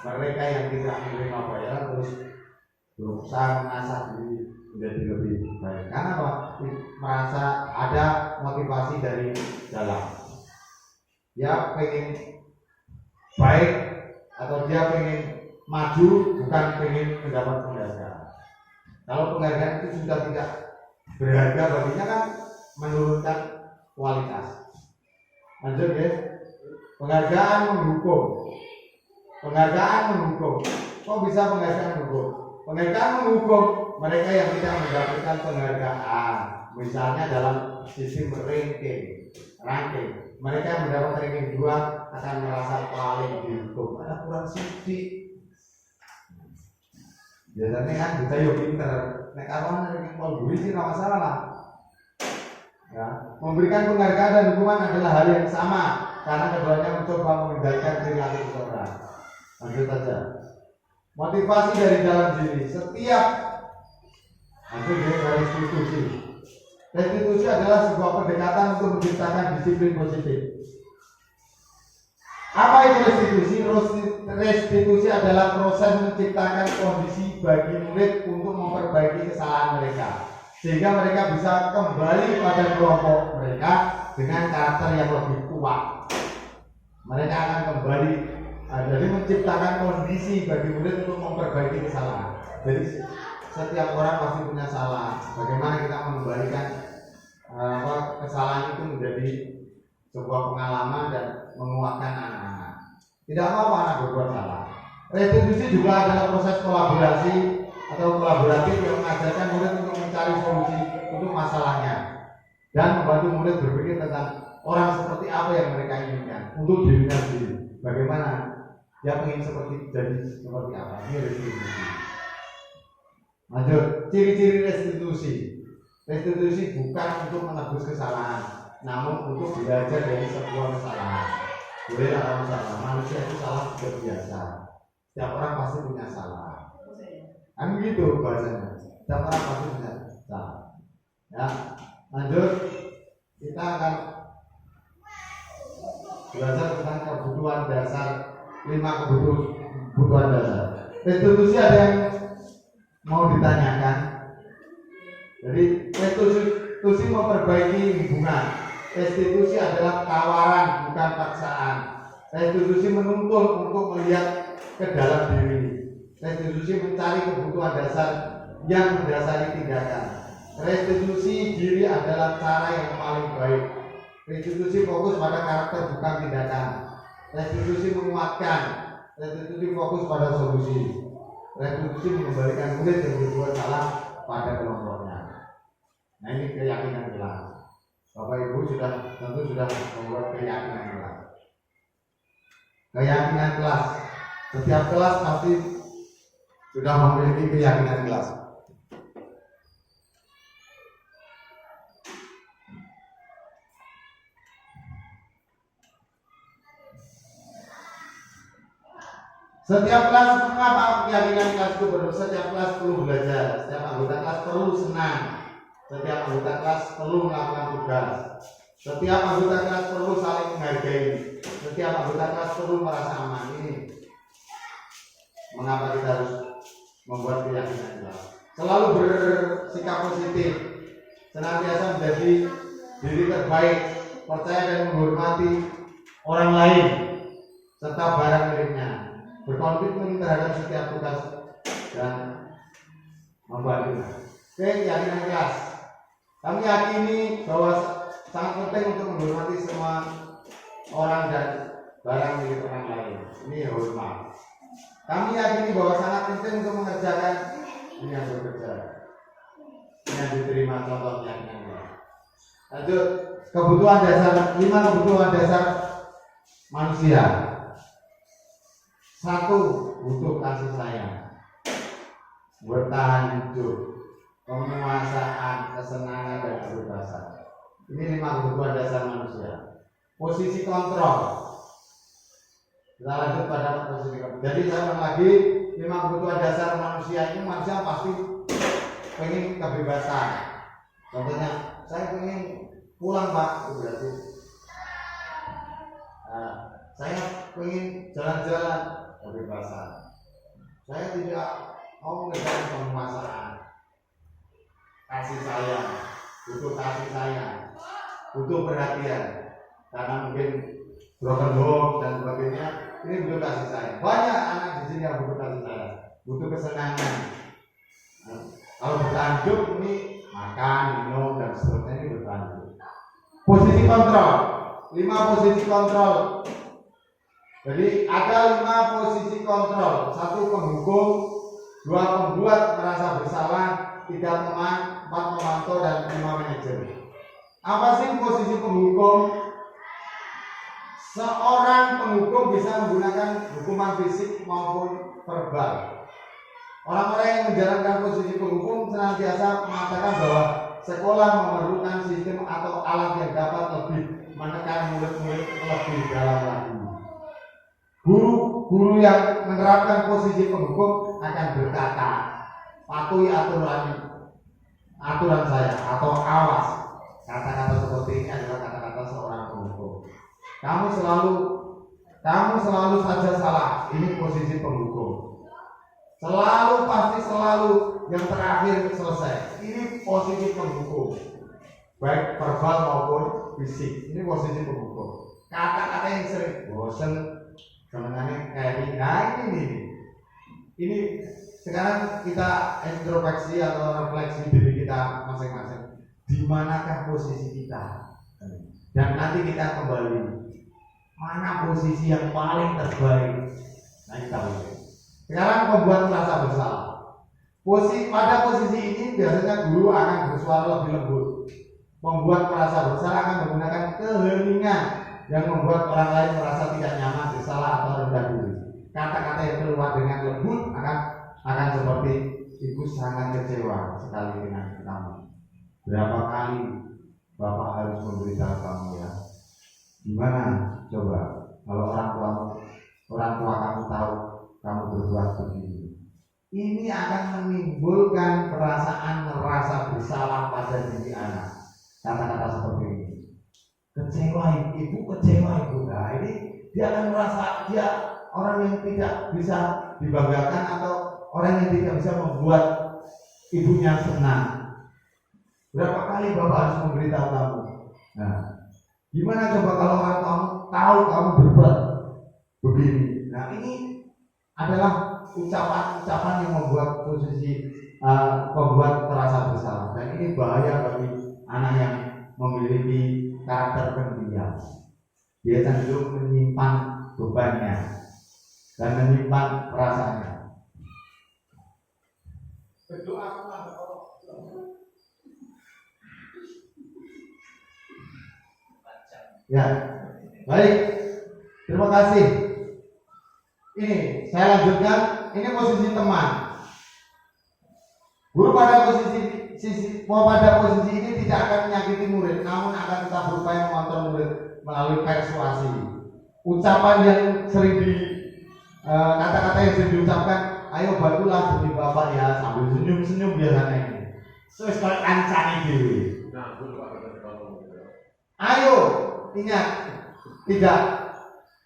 Mereka yang tidak menerima bayaran terus berusaha mengasah diri menjadi lebih baik. Karena apa? Merasa ada motivasi dari dalam. Dia pengen baik atau dia pengen maju, bukan pengen mendapat penghargaan. Kalau penghargaan itu sudah tidak berharga baginya, kan menurunkan kualitas. Lanjut ya. Penghargaan menghukum. Penghargaan menghukum. Kok bisa penghargaan menghukum? Penghargaan menghukum mereka yang tidak mendapatkan penghargaan. Misalnya dalam sistem ranking. Mereka yang mendapat ranking 2 akan merasa paling dihukum. Ada kurang sidik. Biasanya kan kita yuk pinter. Nek kawan ranking pol sih nggak masalah lah. Ya, memberikan penghargaan dan hukuman adalah hal yang sama. karena keduanya mencoba mengendalikan perilaku seseorang. Lanjut saja. Motivasi dari dalam diri setiap restitusi. Restitusi adalah sebuah pendekatan untuk menciptakan disiplin positif. Apa itu restitusi? Restitusi adalah proses menciptakan kondisi bagi murid untuk memperbaiki kesalahan mereka, sehingga mereka bisa kembali pada kelompok mereka dengan karakter yang lebih kuat. Mereka akan kembali, jadi menciptakan kondisi bagi murid untuk memperbaiki kesalahan. Jadi setiap orang pasti punya salah. Bagaimana kita mengembalikan kesalahan itu menjadi sebuah pengalaman dan menguatkan anak-anak. Tidak apa-apa anak berbuat salah. Restitusi juga adalah proses kolaborasi atau kolaboratif yang mengajarkan murid untuk mencari solusi untuk masalahnya dan membantu murid berpikir tentang orang seperti apa yang mereka inginkan untuk dirinya sendiri. Bagaimana dia ingin jadi seperti apa? Ini restitusi. Lanjut, ciri-ciri restitusi. Restitusi bukan untuk menebus kesalahan, namun untuk belajar dari sebuah kesalahan. Boleh ada masalah, manusia itu salah sudah biasa. Setiap orang pasti punya salah. Kan begitu bahasanya. Setiap orang pasti punya salah. Ya, lanjut kita akan belajar tentang kebutuhan dasar, 5 kebutuhan dasar. Restitusi ada yang mau ditanyakan? Jadi restitusi memperbaiki hubungan. Restitusi adalah tawaran bukan paksaan. Restitusi menuntun untuk melihat ke dalam diri. Restitusi mencari kebutuhan dasar yang mendasari tindakan. Restitusi diri adalah cara yang paling baik. Restitusi fokus pada karakter bukan tindakan. Restitusi menguatkan. Restitusi fokus pada solusi. Restitusi mengembalikan murid yang berbuat salah pada kelompoknya. Nah ini keyakinan kelas. Bapak Ibu tentu sudah membuat keyakinan kelas. Keyakinan kelas. Setiap kelas pasti sudah memiliki keyakinan kelas. Setiap kelas, mengapa keyakinan kelas itu berbeda? Setiap kelas perlu belajar, setiap anggota kelas perlu senang, setiap anggota kelas perlu melakukan tugas, setiap anggota kelas perlu saling menghargai, setiap anggota kelas perlu merasa aman. Ini mengapa kita harus membuat keyakinan kelas. Selalu bersikap positif, senantiasa menjadi diri terbaik, percaya dan menghormati orang lain serta barang miliknya, berkomitmen terhadap setiap tugas dan membantu. Keyakinan kelas. Kami yakini bahwa sangat penting untuk menghormati semua orang dan barang milik orang lain. Ini hormat. Kami yakini bahwa sangat penting untuk mengerjakan ini yang bekerja. Ini yang diterima contoh keyakinan kelas. Lanjut, kebutuhan dasar, 5 kebutuhan dasar manusia. 1. Butuh kasih sayang, bertahan hidup, penguasaan, kesenangan dan kebebasan. Ini 5 kebutuhan dasar manusia. Posisi kontrol. Kita lanjut pada posisi kontrol. Jadi saya ulang lagi, 5 kebutuhan dasar manusia ini, manusia pasti pengen kebebasan. Contohnya, saya pengen pulang Pak, itu berarti saya pengen jalan-jalan, kebebasan. Saya tidak mau mengerjakan penguasaan. Kasih sayang, butuh kasih sayang, butuh perhatian. Karena mungkin broken home dan sebagainya, ini butuh kasih sayang. Banyak anak di sini yang butuh kasih sayang, butuh kesenangan. Kalau bertahan hidup ini makan, minum dan seterusnya, ini bertahan hidup. Posisi kontrol, 5 posisi kontrol. Jadi ada 5 posisi kontrol. 1 penghukum, 2 pembuat merasa bersalah, 3 teman, 4 memantau dan 5 manajer. Apa sih posisi penghukum? Seorang penghukum bisa menggunakan hukuman fisik maupun verbal. Orang-orang yang menjalankan posisi penghukum senantiasa mengatakan bahwa sekolah memerlukan sistem atau alat yang dapat lebih menekan murid-murid lebih dalam lagi. Guru yang menerapkan posisi penghukum akan berkata, patuhi aturan saya atau awas. Kata-kata seperti ini adalah kata-kata seorang penghukum. Kamu selalu saja salah. Ini posisi penghukum. Selalu yang terakhir selesai. Ini posisi penghukum. Baik verbal maupun fisik. Ini posisi penghukum. Kata-kata yang sering bosan, sebenarnya kayak ini. Nah ini sekarang kita introspeksi atau refleksi diri kita masing-masing. Di manakah posisi kita? Dan nanti kita kembali mana posisi yang paling terbaik. Nah kita lihat. Sekarang membuat merasa bersalah. Pada posisi ini biasanya guru akan bersuara lebih lembut. Membuat merasa bersalah akan menggunakan keheningan yang membuat orang lain merasa tidak nyaman, bersalah atau rendah diri. Kata-kata yang keluar dengan lembut akan seperti, ibu sangat kecewa sekali dengan kamu. Berapa kali Bapak harus memberitahu kamu ya? Gimana coba kalau orang tua kamu tahu kamu berbuat begini? Ini akan menimbulkan perasaan merasa bersalah pada diri anak. Kata-kata seperti ini. Kecewa ibu. Nah ini dia akan merasa dia orang yang tidak bisa dibanggakan atau orang yang tidak bisa membuat ibunya senang. Berapa kali Bapak harus memberitahu kamu? Nah, gimana coba kalau orang kamu tahu kamu berbuat begini? Nah ini adalah ucapan-ucapan yang membuat membuat terasa bersalah. Dan ini bahaya bagi anak yang memiliki karakter pendiam. Dia cenderung menyimpan bebannya dan menyimpan perasaannya. Berdoa kepada Allah. Ya, baik. Terima kasih. Ini saya lanjutkan. Ini posisi teman. Guru pada posisi ini tidak akan menyakiti murid, namun akan tetap berupaya mengontrol murid melalui persuasi. Ucapan yang sering kata-kata yang sering diucapkan, ayo bantulah demi Bapak ya, sambil senyum-senyum biasanya ini. Sesuai kancani diri. Ayo, ingat, tidak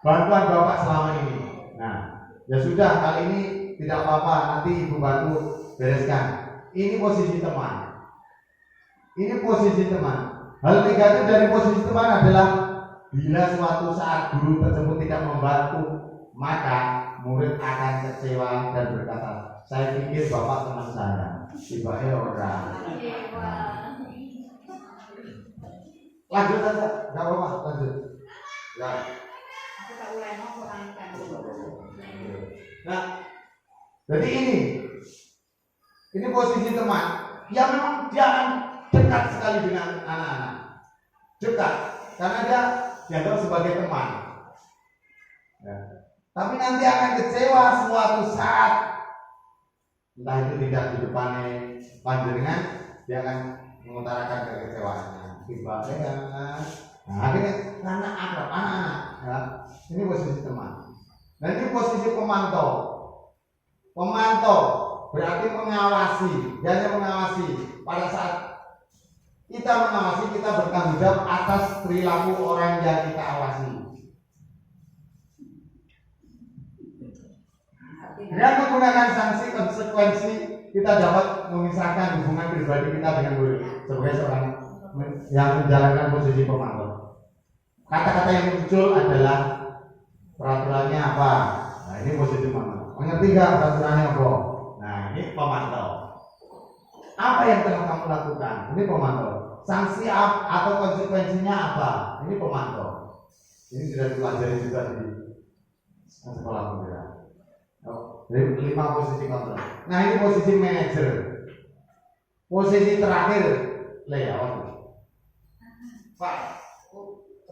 bantuan Bapak selama ini. Nah, ya sudah, kali ini tidak apa-apa, nanti Ibu bantu bereskan. Ini posisi teman. Hal negatif dari posisi teman adalah bila suatu saat guru tersebut tidak membantu, maka murid akan kecewa dan berkata, saya pikir Bapak teman saya, tiba-tiba orang. Lanjut aja, nggak apa-apa, lanjut. Ya. Nah, jadi ini posisi teman yang memang dia akan dekat sekali dengan anak-anak, dekat karena dia dianggap sebagai teman. Ya. Tapi nanti akan kecewa suatu saat, entah itu tidak di depannya panjenengan, dia akan mengutarakan kekecewaannya. Tiba-tiba, nah akhirnya karena akrab anak-anak, ya. Ini posisi teman. Dan ini posisi pemantau. Pemantau berarti mengawasi, dia hanya mengawasi. Pada saat kita mengawasi, kita bertanggung jawab atas perilaku orang yang kita awasi. Dengan menggunakan sanksi konsekuensi, kita dapat memisahkan hubungan pribadi kita dengan murid sebagai seorang yang menjalankan posisi pemantau. Kata-kata yang muncul adalah peraturannya apa? Nah ini posisi pemantau. Mengerti nggak peraturannya apa? Nah ini pemantau. Apa yang telah kamu lakukan? Ini pemantau. Sanksi atau konsekuensinya apa? Ini pemantau. Ini sudah dipelajari juga di sekolah pemuda. Dari 5 posisi kontrol. Nah ini posisi manajer. Posisi terakhir layout. Pak,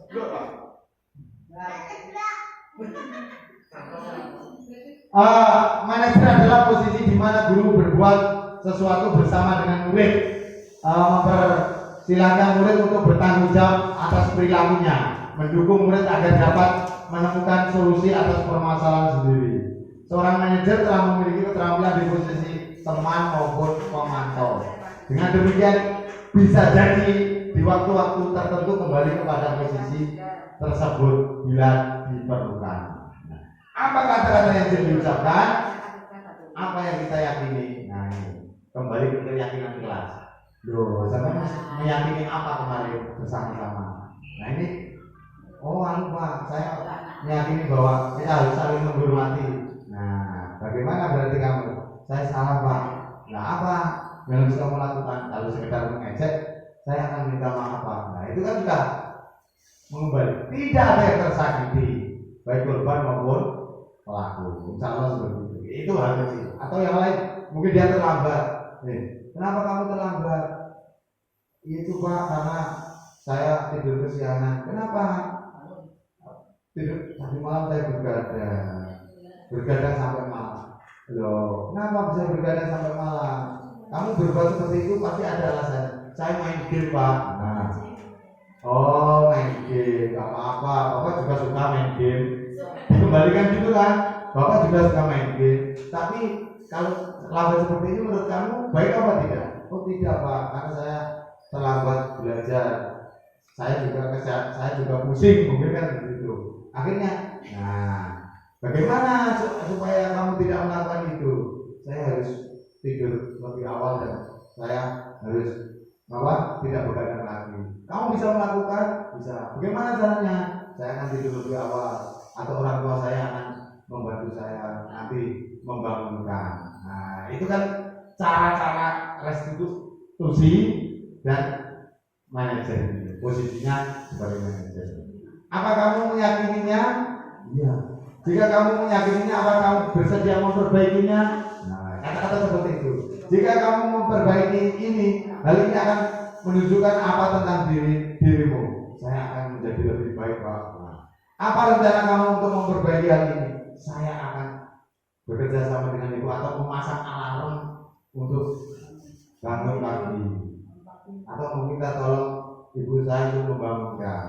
Pak. Manajer adalah posisi di mana guru berbuat sesuatu bersama dengan murid, mempersilahkan murid untuk bertanggung jawab atas perilakunya. mendukung murid agar dapat menemukan solusi atas permasalahan sendiri. Seorang manajer telah memiliki keterampilan di posisi teman maupun pemantau. Dengan demikian bisa jadi di waktu-waktu tertentu kembali kepada posisi tersebut bila diperlukan. Apa kata-kata yang diucapkan? Apa yang kita yakini? Nah ini kembali ke keyakinan kelas. Loh, saya meyakini apa kemarin bersama-sama. Nah ini, Pak, saya meyakini bahwa kita harus saling menghormati. Nah, bagaimana berarti kamu? Saya salah, Pak. Nah apa yang harus kamu lakukan? Kalau sekedar mengejek, saya akan minta maaf, Pak. Nah itu kan sudah mengembali. Tidak ada yang tersakiti, baik korban maupun pelaku. Insya Allah seperti itu. Itu harus sih. Atau yang lain, mungkin dia terlambat. Kenapa kamu terlambat? Itu Pak, karena saya tidur kesiangan. Kenapa? Tidur tadi malam saya bergadang sampai malam. Loh, kenapa bisa bergadang sampai malam? Kamu berbuat seperti itu pasti ada alasan. Saya main game, Pak. Nah, main game, apa-apa. Bapak juga suka main game. Dikembalikan gitu kan? Bapak juga suka main game. Tapi kalau lambat seperti ini menurut kamu baik apa tidak? Oh tidak, Pak, karena saya terlambat belajar. Saya juga pusing, mungkin kan begitu. Akhirnya, nah, bagaimana supaya kamu tidak melakukan itu? Saya harus tidur lebih awal dan saya harus tidak begadang lagi. Kamu bisa melakukan? Bisa. Bagaimana caranya? Saya akan tidur lebih awal, atau orang tua saya akan membantu saya nanti membangunkan. Nah, itu kan cara-cara restitusi dan manajer. Posisinya sebagai manajer. Apa kamu meyakininya? Iya. Jika kamu meyakininya, apa kamu bersedia memperbaikinya? Nah, kata-kata seperti itu. Jika kamu memperbaiki ini, hal ini akan menunjukkan apa tentang dirimu. Saya akan menjadi lebih baik, Pak. Nah, apa rencana kamu untuk memperbaiki hal ini? Saya akan bekerja sama dengan ibu atau memasang alarm untuk bangun pagi, atau meminta tolong ibu saya untuk membangunkan.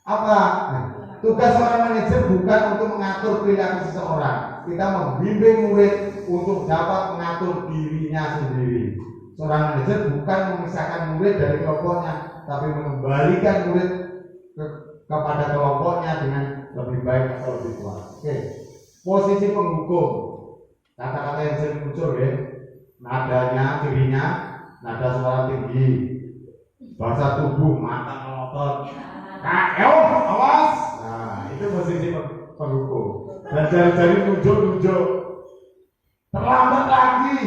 Apa? Nah, tugas seorang manajer bukan untuk mengatur perilaku seseorang. Kita membimbing murid untuk dapat mengatur dirinya sendiri. Seorang manajer bukan memisahkan murid dari kelompoknya, tapi mengembalikan murid kepada kelompoknya dengan lebih baik atau lebih kuat. Oke. Posisi penghukum. Kata-kata yang sering muncul ya. Nadanya, cirinya, nada suara tinggi, bahasa tubuh, mata melotot, awas. Nah, itu posisi penghukum. Dan jari-jari nunjuk-nunjuk. Terlambat lagi,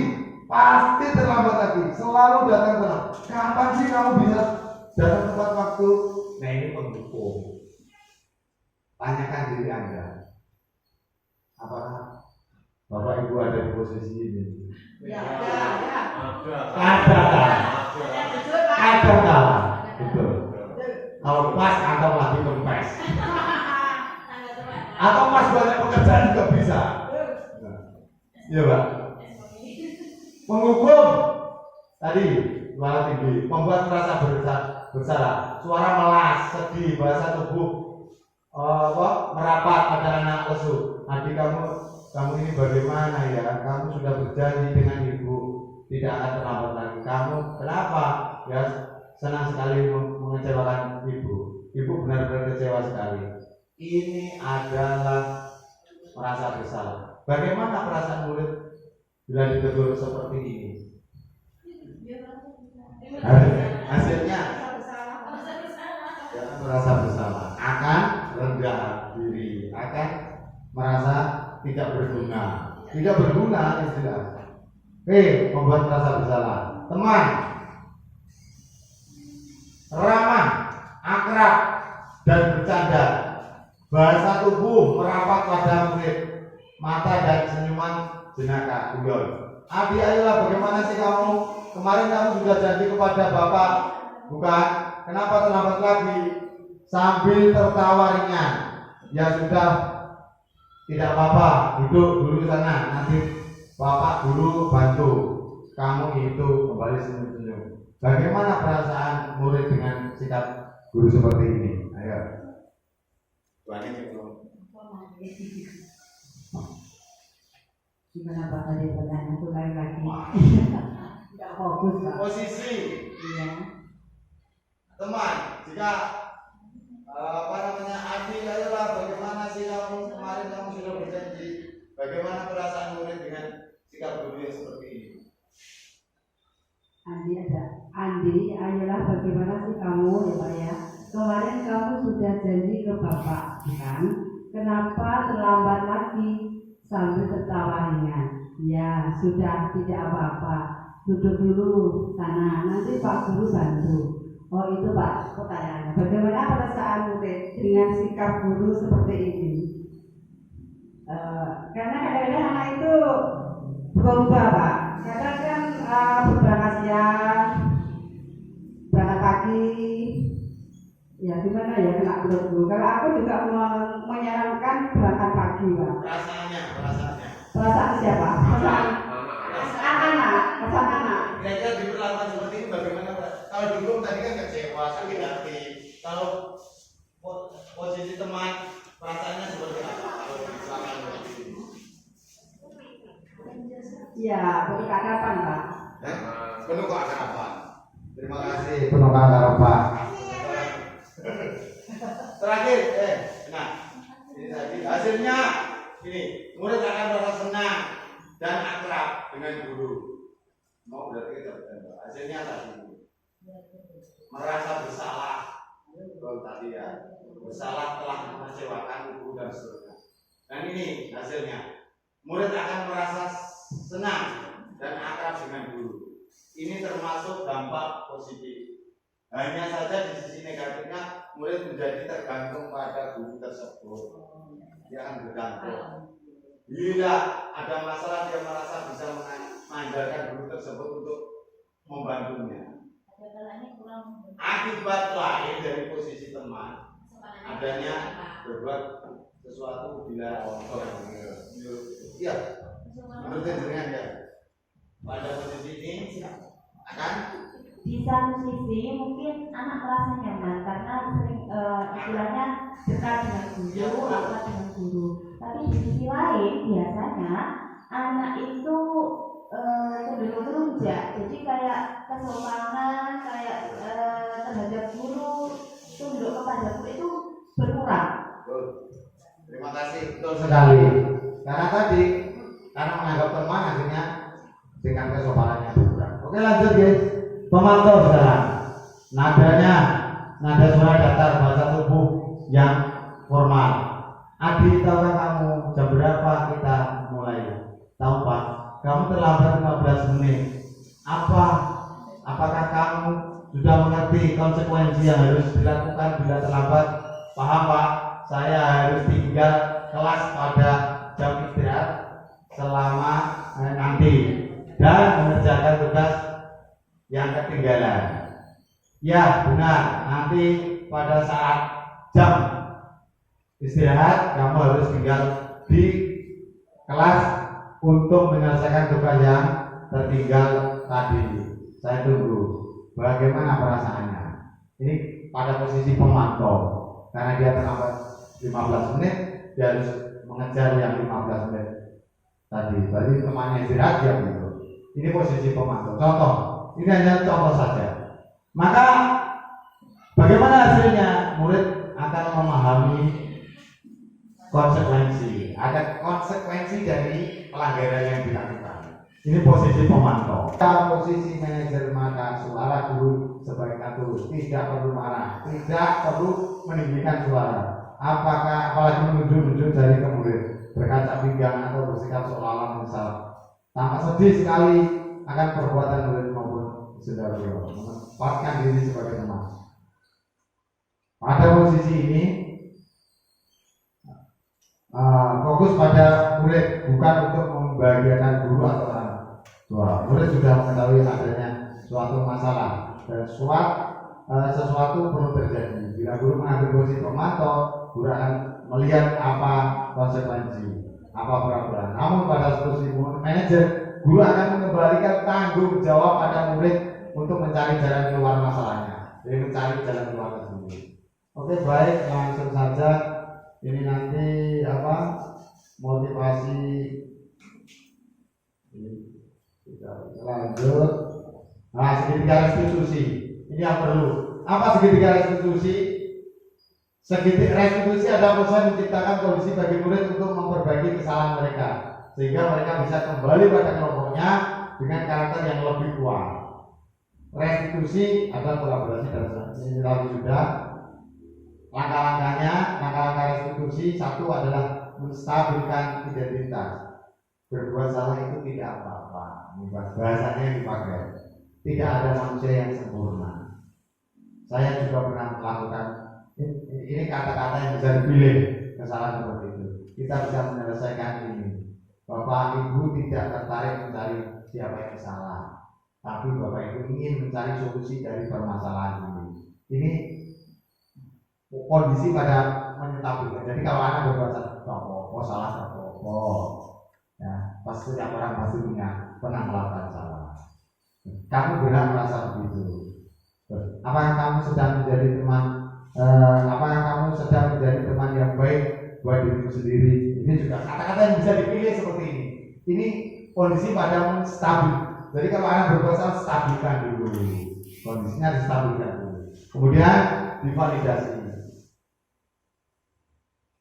pasti terlambat lagi. Selalu datang telat. Kapan sih kamu bisa datang tepat waktu? Nah, ini penghukum. Tanyakan diri Anda. Apakah Bapak Ibu ada di posisi ini? Ya. Ada. Betul. Kalau pas atau lagi kempes. Atau pas banyak pekerjaan juga bisa. Iya, Pak. Penghukum tadi suara tinggi, membuat merasa bersalah, suara melas, sedih, bahasa tubuh merapat pada anak lesu. Adik kamu ini bagaimana ya? Kamu sudah berjanji dengan ibu tidak akan terlambat lagi. Kamu kenapa? Ya senang sekali mengecewakan ibu. Ibu benar-benar kecewa sekali. Ini adalah merasa bersalah. Bagaimana perasaan murid bila ditegur seperti ini? Hasilnya merasa bersalah, akan rendah diri, akan merasa tidak berguna. Tidak berguna istilah. Membuat merasa bersalah. Teman, ramah, akrab, dan bercanda. Bahasa tubuh merapat pada murid, mata dan senyuman jenaka, guyon. Abi, ayolah, bagaimana sih kamu? Kemarin kamu sudah janji kepada Bapak, bukan? Kenapa terlambat lagi? Sambil tertawa ringan. Ya sudah, tidak apa-apa, duduk dulu sana. Nanti Bapak dulu bantu. Kamu itu kembali senyum-senyum. Bagaimana perasaan murid dengan sikap guru seperti ini? Ayo. Tuannya juga. Gimana Pak tadi pertanyaan itu lagi? Tidak fokus Pak. Posisi. Iya. Teman, jika Adi, ayolah bagaimana sih kamu kemarin kamu sudah berjanji, bagaimana perasaan murid dengan sikap guru yang seperti ini? Andi, ayolah bagaimana sih kamu ya Pak ya? Kemarin kamu sudah janji ke Bapak, kan? Kenapa terlambat lagi? Sambil tertawa ringan. Ya sudah, tidak apa-apa. Duduk dulu sana, nanti Pak Guru bantu. Oh itu Pak, pertanyaannya. Bagaimana perasaan murid dengan sikap guru seperti ini? Karena kadang-kadang anak itu berubah Pak. Kadang kan berangkat siang, berangkat pagi. Ya gimana ya kena guru. Kalau aku juga menyarankan berangkat pagi Pak. Perasaannya. Perasaan siapa? Perasaan anak. Kira-kira diperlakukan seperti ini bagaimana Pak? Kalau dulu tadi kan kecewa, sakit hati. Kalau posisi teman, perasaannya seperti apa? Kalau diperlakukan seperti ini? Ya, penuh keadapan Pak. Penuh keakraban. Terima kasih. Penuh keakraban. Terakhir, nah ini tadi hasilnya ini murid akan merasa senang dan akrab dengan guru. Mau berarti kita hasilnya tadi merasa bersalah. Kalau tadi ya bersalah telah mengecewakan guru dan seterusnya. Dan ini hasilnya murid akan merasa senang dan akrab dengan guru. Ini termasuk dampak positif. Hanya saja di sisi negatifnya murid menjadi tergantung pada guru tersebut. Dia akan bergantung. Bila ada masalah dia merasa bisa mengandalkan guru tersebut untuk membantunya. Akibat lain dari posisi teman adanya berbuat sesuatu bila iya menurut jenengan ya pada posisi ini akan Di satu sisi mungkin anak merasa nyaman karena sering istilahnya dekat dengan guru, akrab dengan guru. Tapi di sisi lain biasanya anak itu cenderung menunjak. Jadi kayak kesopanan, kayak terhadap guru, tunduk kepada guru itu berkurang. betul. Terima kasih, betul sekali. Karena tadi karena menganggap teman akhirnya dengan kesopanannya berkurang. Oke lanjut guys. Pemantau sekarang nadanya nada suara datar bahasa tubuh yang formal. Adi, tahukah kamu jam berapa kita mulai? Tahu Pak? Kamu terlambat 15 menit. Apakah kamu sudah mengerti konsekuensi yang harus dilakukan bila terlambat? Paham Pak? Saya harus tinggal kelas pada jam istirahat selama nanti dan mengerjakan tugas yang ketinggalan. Ya benar, nanti pada saat jam istirahat kamu harus tinggal di kelas untuk menyelesaikan tugas yang tertinggal tadi. Saya tunggu bagaimana perasaannya. Ini pada posisi pemantau karena dia terlambat 15 menit, dia harus mengejar yang 15 menit tadi. Berarti temannya istirahat dia gitu. Ini posisi pemantau. Contoh. Ini hanya contoh saja. Maka bagaimana hasilnya? Murid akan memahami konsekuensi. Ada konsekuensi dari pelanggaran yang dilakukan. Ini posisi pemantau. Posisi manajer maka suara guru sebaiknya tulus. Tidak perlu marah. Tidak perlu meninggikan suara. Apalagi menunjuk-nunjuk jari ke murid, berkaca pinggang atau bersikap seolah-olah menyesal. Tampak sedih sekali akan perbuatan murid maupun saudara beliau, menempatkan diri sebagai teman. Pada posisi ini fokus pada murid, bukan untuk membahagiakan guru atau orang tua. Murid sudah mengetahui adanya suatu masalah dan sesuatu perlu terjadi. Bila guru mengambil posisi pemantau, guru akan melihat apa konsekuensi, apa peraturan. Namun pada posisi manajer, guru akan mengembalikan tanggung jawab pada murid untuk mencari jalan keluar masalahnya. Jadi mencari jalan keluar sendiri. Oke baik, langsung saja Ini nanti apa? Motivasi. Ini kita lanjut. Nah, segitiga restitusi. Ini yang perlu. Apa segitiga restitusi? Segitiga restitusi adalah proses menciptakan kondisi bagi murid untuk memperbaiki kesalahan mereka, sehingga mereka bisa kembali pada kelompoknya dengan karakter yang lebih kuat. Restitusi adalah kolaborasi dan ini tadi sudah. Langkah-langkah restitusi, satu adalah menstabilkan identitas. Berbuat salah itu tidak apa-apa. Bahasanya yang dipakai. Tidak ada manusia yang sempurna. Saya juga pernah melakukan ini kata-kata yang bisa dipilih kesalahan seperti itu. Kita bisa menyelesaikan ini. Bapak Ibu tidak tertarik mencari siapa yang salah, tapi Bapak Ibu ingin mencari solusi dari permasalahan ini. Ini kondisi pada menyetabilkan. Jadi kalau anak berbuat salah, ya, pasti setiap orang pasti pernah melakukan salah. Kamu berhak merasa begitu. Apakah kamu sedang menjadi teman? Apakah kamu sedang menjadi teman yang baik buat dirimu sendiri? Ini juga kata-kata yang bisa dipilih seperti ini. Ini kondisi pada stabil. Jadi kalau anak berbuat salah, stabilkan dulu. Kondisinya distabilkan dulu. Kemudian divalidasi.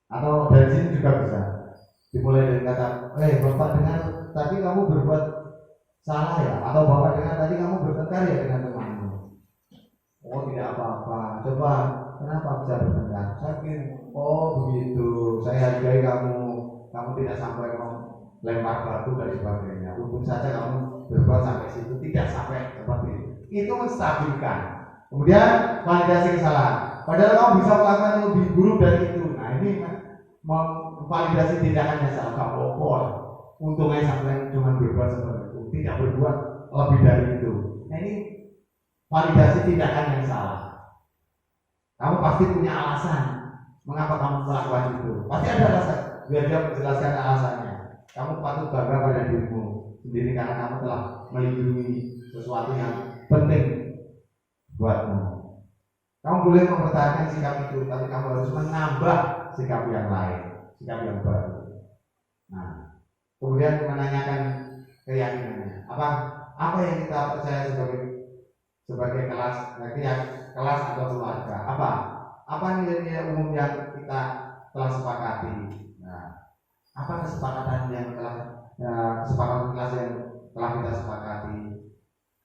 Atau dari sini juga bisa dimulai dari kata, Bapak dengar tadi kamu berbuat salah ya, atau Bapak dengar tadi kamu bertengkar ya dengan temanmu. Oh tidak apa-apa, coba kenapa bisa bertengkar? Saya pikir, oh begitu, saya hargai kamu tidak sampai lempar batu dan sebagainya. Untung saja kamu berbuat sampai situ, tidak sampai seperti itu. Itu menstabilkan. Kemudian validasi kesalahan. Padahal kamu bisa melakukan yang lebih buruk dari itu. Nah ini memvalidasi tindakannya salah kamu. Untungnya sampai cuma berbuat seperti itu, tidak berbuat lebih dari itu. Nah ini validasi tindakan yang salah. Kamu pasti punya alasan mengapa kamu melakukan itu. Pasti ada alasan. Biar dia menjelaskan alasannya. Kamu patut bangga pada dirimu sendiri karena kamu telah melindungi sesuatu yang penting buatmu. Kamu boleh mempertahankan sikap itu, tapi kamu harus menambah sikap yang lain, sikap yang baru. Nah, kemudian menanyakan keyakinannya. Apa yang kita percaya sebagai kelas, nanti yang kelas atau keluarga? Apa nilai-nilai umum yang kita telah sepakati? Nah, apa kesepakatan yang kesepakatan kelas yang telah kita sepakati?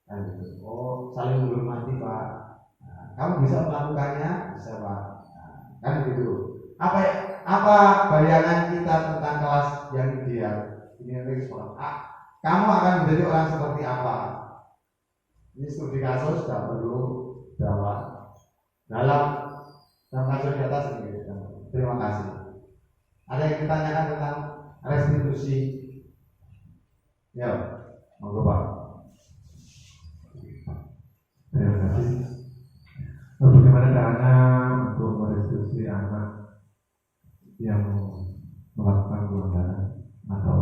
Nah, gitu. Oh, saling menghormati Pak. Nah, kamu bisa melakukannya, bisa Pak. Nah, kan gitu. Apa bayangan kita tentang kelas yang ideal? Ini respon. Kamu akan menjadi orang seperti apa? Ini studi kasus sudah perlu jawab dalam kasus di atas ini. Terima kasih. Ada yang ditanyakan tentang restitusi? Ya, monggo Pak. Terima kasih. Bagaimana caranya untuk merestitusi anak yang melakukan pelanggaran atau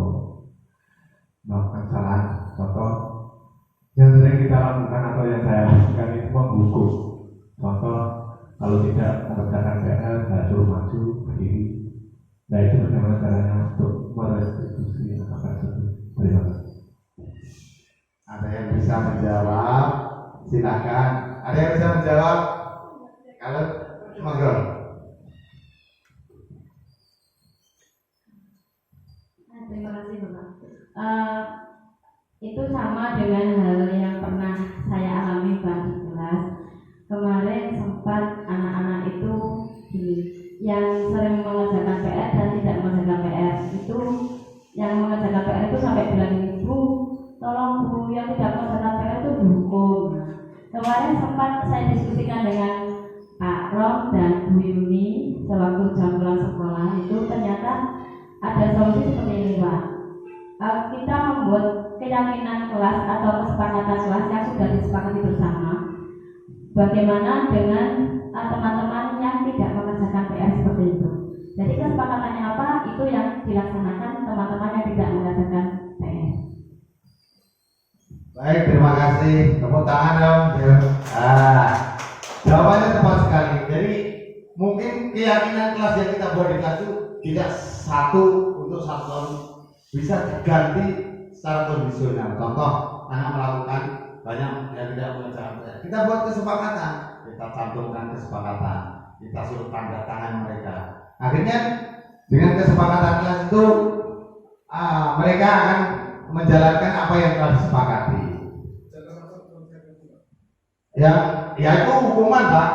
melakukan kesalahan? Contoh yang sering kita lakukan atau yang saya lakukan itu membungkus. Contoh kalau tidak mengerjakan PR, saya suruh maju berdiri. Nah itu bagaimana caranya untuk merestitusi anak tersebut? Terima kasih. Ada yang bisa menjawab? Silakan. Ada yang bisa menjawab? Kalau monggo. Terima kasih Bapak. Itu sama dengan hal yang pernah saya alami Pak di kelas. Kemarin sempat anak-anak itu yang sering mengerjakan PR dan tidak mengerjakan PR itu, yang mengerjakan PR itu sampai bilang, Bu, tolong Bu, yang tidak mengerjakan PR itu dihukum. Kemarin sempat saya diskusikan dengan Pak Rom dan Bu Yuni sewaktu jam pulang sekolah, itu ternyata ada solusi seperti ini Pak. Kita membuat keyakinan kelas atau kesepakatan kelas yang sudah disepakati bersama. Bagaimana dengan teman-teman yang tidak mengerjakan PR seperti itu? Jadi kesepakatannya apa? Itu yang dilaksanakan teman-teman yang tidak mengerjakan PR. Baik, terima kasih. Tepuk tangan dong. Jawabannya tepat sekali. Jadi mungkin keyakinan kelas yang kita kita buat di kelas itu tidak satu untuk satu tahun, bisa diganti secara kondisional. Contoh, anak melakukan banyak yang tidak mengerjakan PR, kita buat kesepakatan, kita cantumkan kesepakatan, kita suruh tanda tangan mereka. Akhirnya dengan kesepakatan kelas itu mereka akan menjalankan apa yang telah disepakati. Ya itu hukuman, Pak.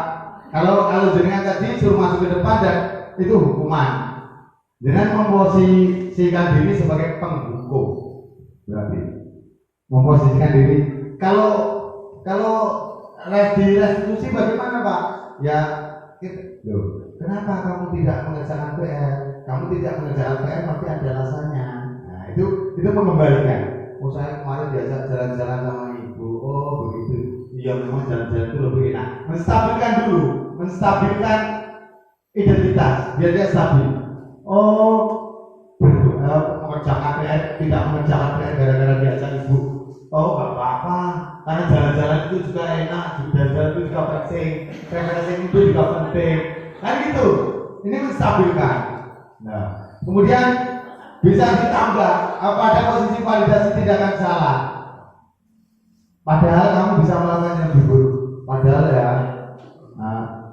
Kalau jenengan tadi suruh masuk ke depan dan itu hukuman. Dengan memposisikan diri sebagai penghukum, berarti memposisikan diri. Kalau di restitusi bagaimana, Pak? Ya, kenapa kamu tidak mengerjakan PR? Kamu tidak mengerjakan PR pasti ada alasannya. Nah, itu mengembalikan. Oh, saya kemarin biasa jalan-jalan sama ibu. Oh, begitu. Iya, memang jalan-jalan itu lebih enak. Menstabilkan identitas, biar dia stabil. Oh, mengerjakan PR, tidak mengerjakan PR gara-gara diajak ibu. Oh, gak apa-apa, karena jalan-jalan itu juga enak, jalan-jalan itu juga penting, refreshing itu juga penting. Kan gitu, ini menstabilkan. Nah, kemudian bisa ditambah pada posisi validasi tindakan salah. Padahal kamu bisa melakukan yang lebih buruk. Padahal ya,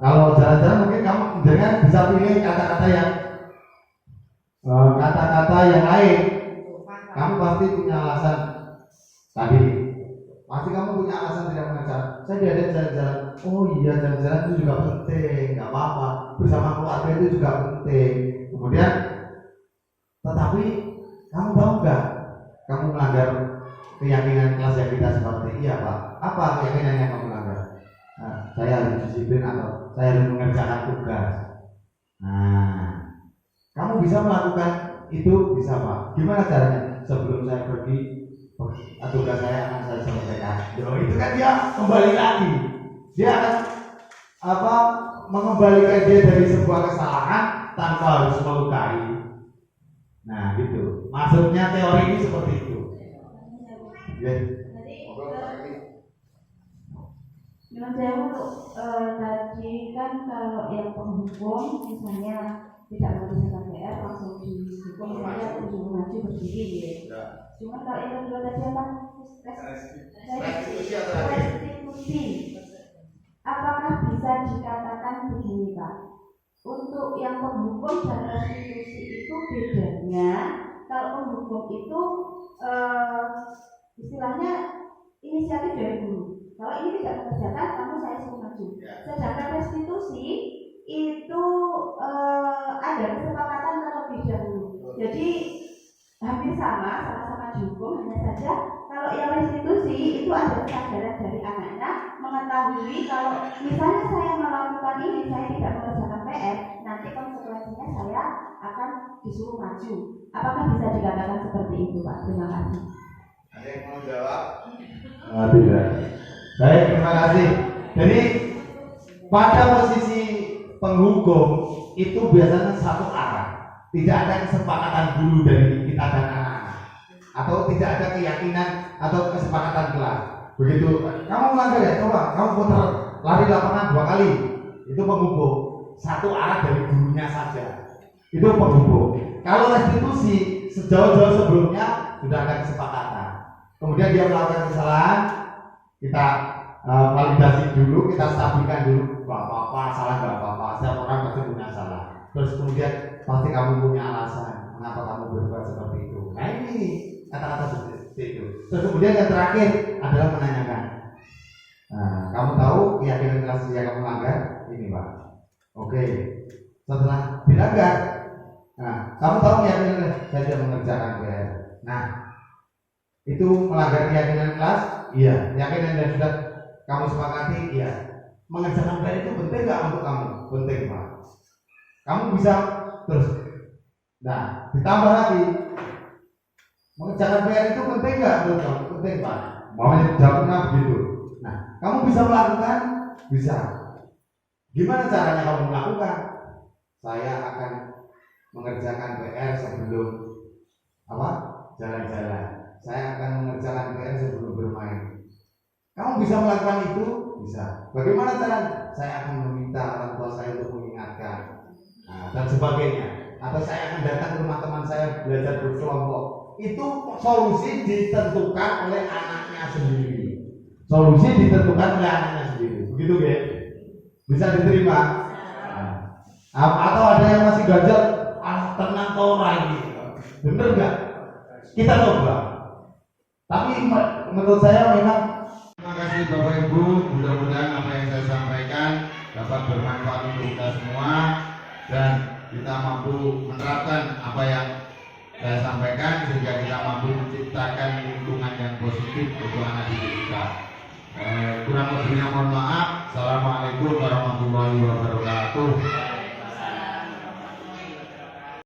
kalau jalan-jalan mungkin kamu jangan bisa pilih kata-kata yang lain. Kamu pasti punya alasan tadi. Pasti kamu punya alasan tidak mengerjakan. Saya diajak jalan-jalan. Oh iya, jalan-jalan itu juga penting. Gak apa-apa. Bersama keluarga itu juga penting. Kemudian, tetapi kamu tahu nggak? Kamu melanggar keyakinan kelas yang kita seperti iya, Pak. Apa keyakinan yang kamu melanggar? Nah, saya harus disiplin atau saya harus mengerjakan tugas. Nah, kamu bisa melakukan itu, bisa, Pak. Gimana caranya? Sebelum saya pergi, tugas saya akan saya selesaikan. Itu kan dia kembali lagi. Dia akan mengembalikan dia dari sebuah kesalahan tanpa harus melukai. Nah, gitu. Maksudnya teori ini seperti itu. Menurut saya untuk tadi kan kalau yang penghukum misalnya tidak mengerjakan PR langsung dihukum, misalnya disuruh maju berdiri ya. Cuma kalau yang kedua tadi apa? Restitusi. Apakah bisa dikatakan begini, Pak? Untuk yang penghukum dan restitusi itu bedanya, kalau penghukum itu istilahnya inisiatif dari guru. Kalau ini tidak mengerjakan, kamu saya suruh maju. Sedangkan restitusi itu ada kesepakatan terlebih dahulu. Jadi hampir sama-sama dihukum, hanya saja kalau yang restitusi itu ada kesadaran dari anaknya mengetahui kalau misalnya saya melakukan ini, saya tidak mengerjakan PR, nanti konsekuensinya saya akan disuruh maju. Apakah bisa dikatakan seperti itu, Pak? Terima kasih. Ada yang mau jawab? Tidak. Baik, terima kasih. Jadi pada posisi penghukum itu biasanya satu arah, tidak ada kesepakatan dulu dari kita dan anak-anak, atau tidak ada keyakinan atau kesepakatan kelas. Begitu kamu melanggar ya, coba kamu putar lari lapangan 2 kali, itu penghukum. Satu arah dari gurunya saja, itu penghukum. Kalau restitusi sejauh-jauh sebelumnya sudah ada kesepakatan. Kemudian dia melakukan kesalahan, kita validasi dulu, kita stabilkan dulu, gak apa-apa, salah gak apa-apa, setiap orang pasti punya salah. Terus kemudian pasti kamu punya alasan mengapa kamu berbuat seperti itu. Nah ini kata-kata seperti itu. Terus kemudian yang terakhir adalah menanyakan. Nah, kamu tahu keyakinan kelas yang kamu langgar ini, Pak. Oke. Setelah dilanggar, nah, kamu tahu keyakinan saya tidak mengerjakan PR. Nah, itu melanggar keyakinan kelas? Iya. Keyakinan yang sudah kamu sepakati? Iya. Mengerjakan PR itu penting nggak untuk kamu? Penting, Pak. Kamu bisa terus. Nah, ditambah lagi, mengerjakan PR itu penting nggak untuk kamu? Penting, Pak. Maunya jawabnya begitu. Nah, kamu bisa melakukan? Bisa. Gimana caranya kamu melakukan? Saya akan mengerjakan PR sebelum jalan-jalan. Saya akan mengerjakan PR sebelum bermain. Kamu bisa melakukan itu? Bisa. Bagaimana caranya? Saya akan meminta orang tua saya untuk mengingatkan. Nah, dan sebagainya. Atau saya akan datang ke rumah teman saya belajar berkelompok. Itu solusi ditentukan oleh anaknya sendiri. Solusi ditentukan oleh anaknya sendiri. Begitu ya? Bisa diterima? Atau ada yang masih ganjel, tenang kau lagi. Bener nggak? Kita coba. Tapi menurut saya memang. Terima kasih Bapak Ibu. Mudah-mudahan apa yang saya sampaikan dapat bermanfaat untuk kita semua dan kita mampu menerapkan apa yang saya sampaikan sehingga kita mampu menciptakan lingkungan yang positif untuk anak didik kita. Kurang lebihnya mohon maaf. Assalamualaikum warahmatullahi wabarakatuh.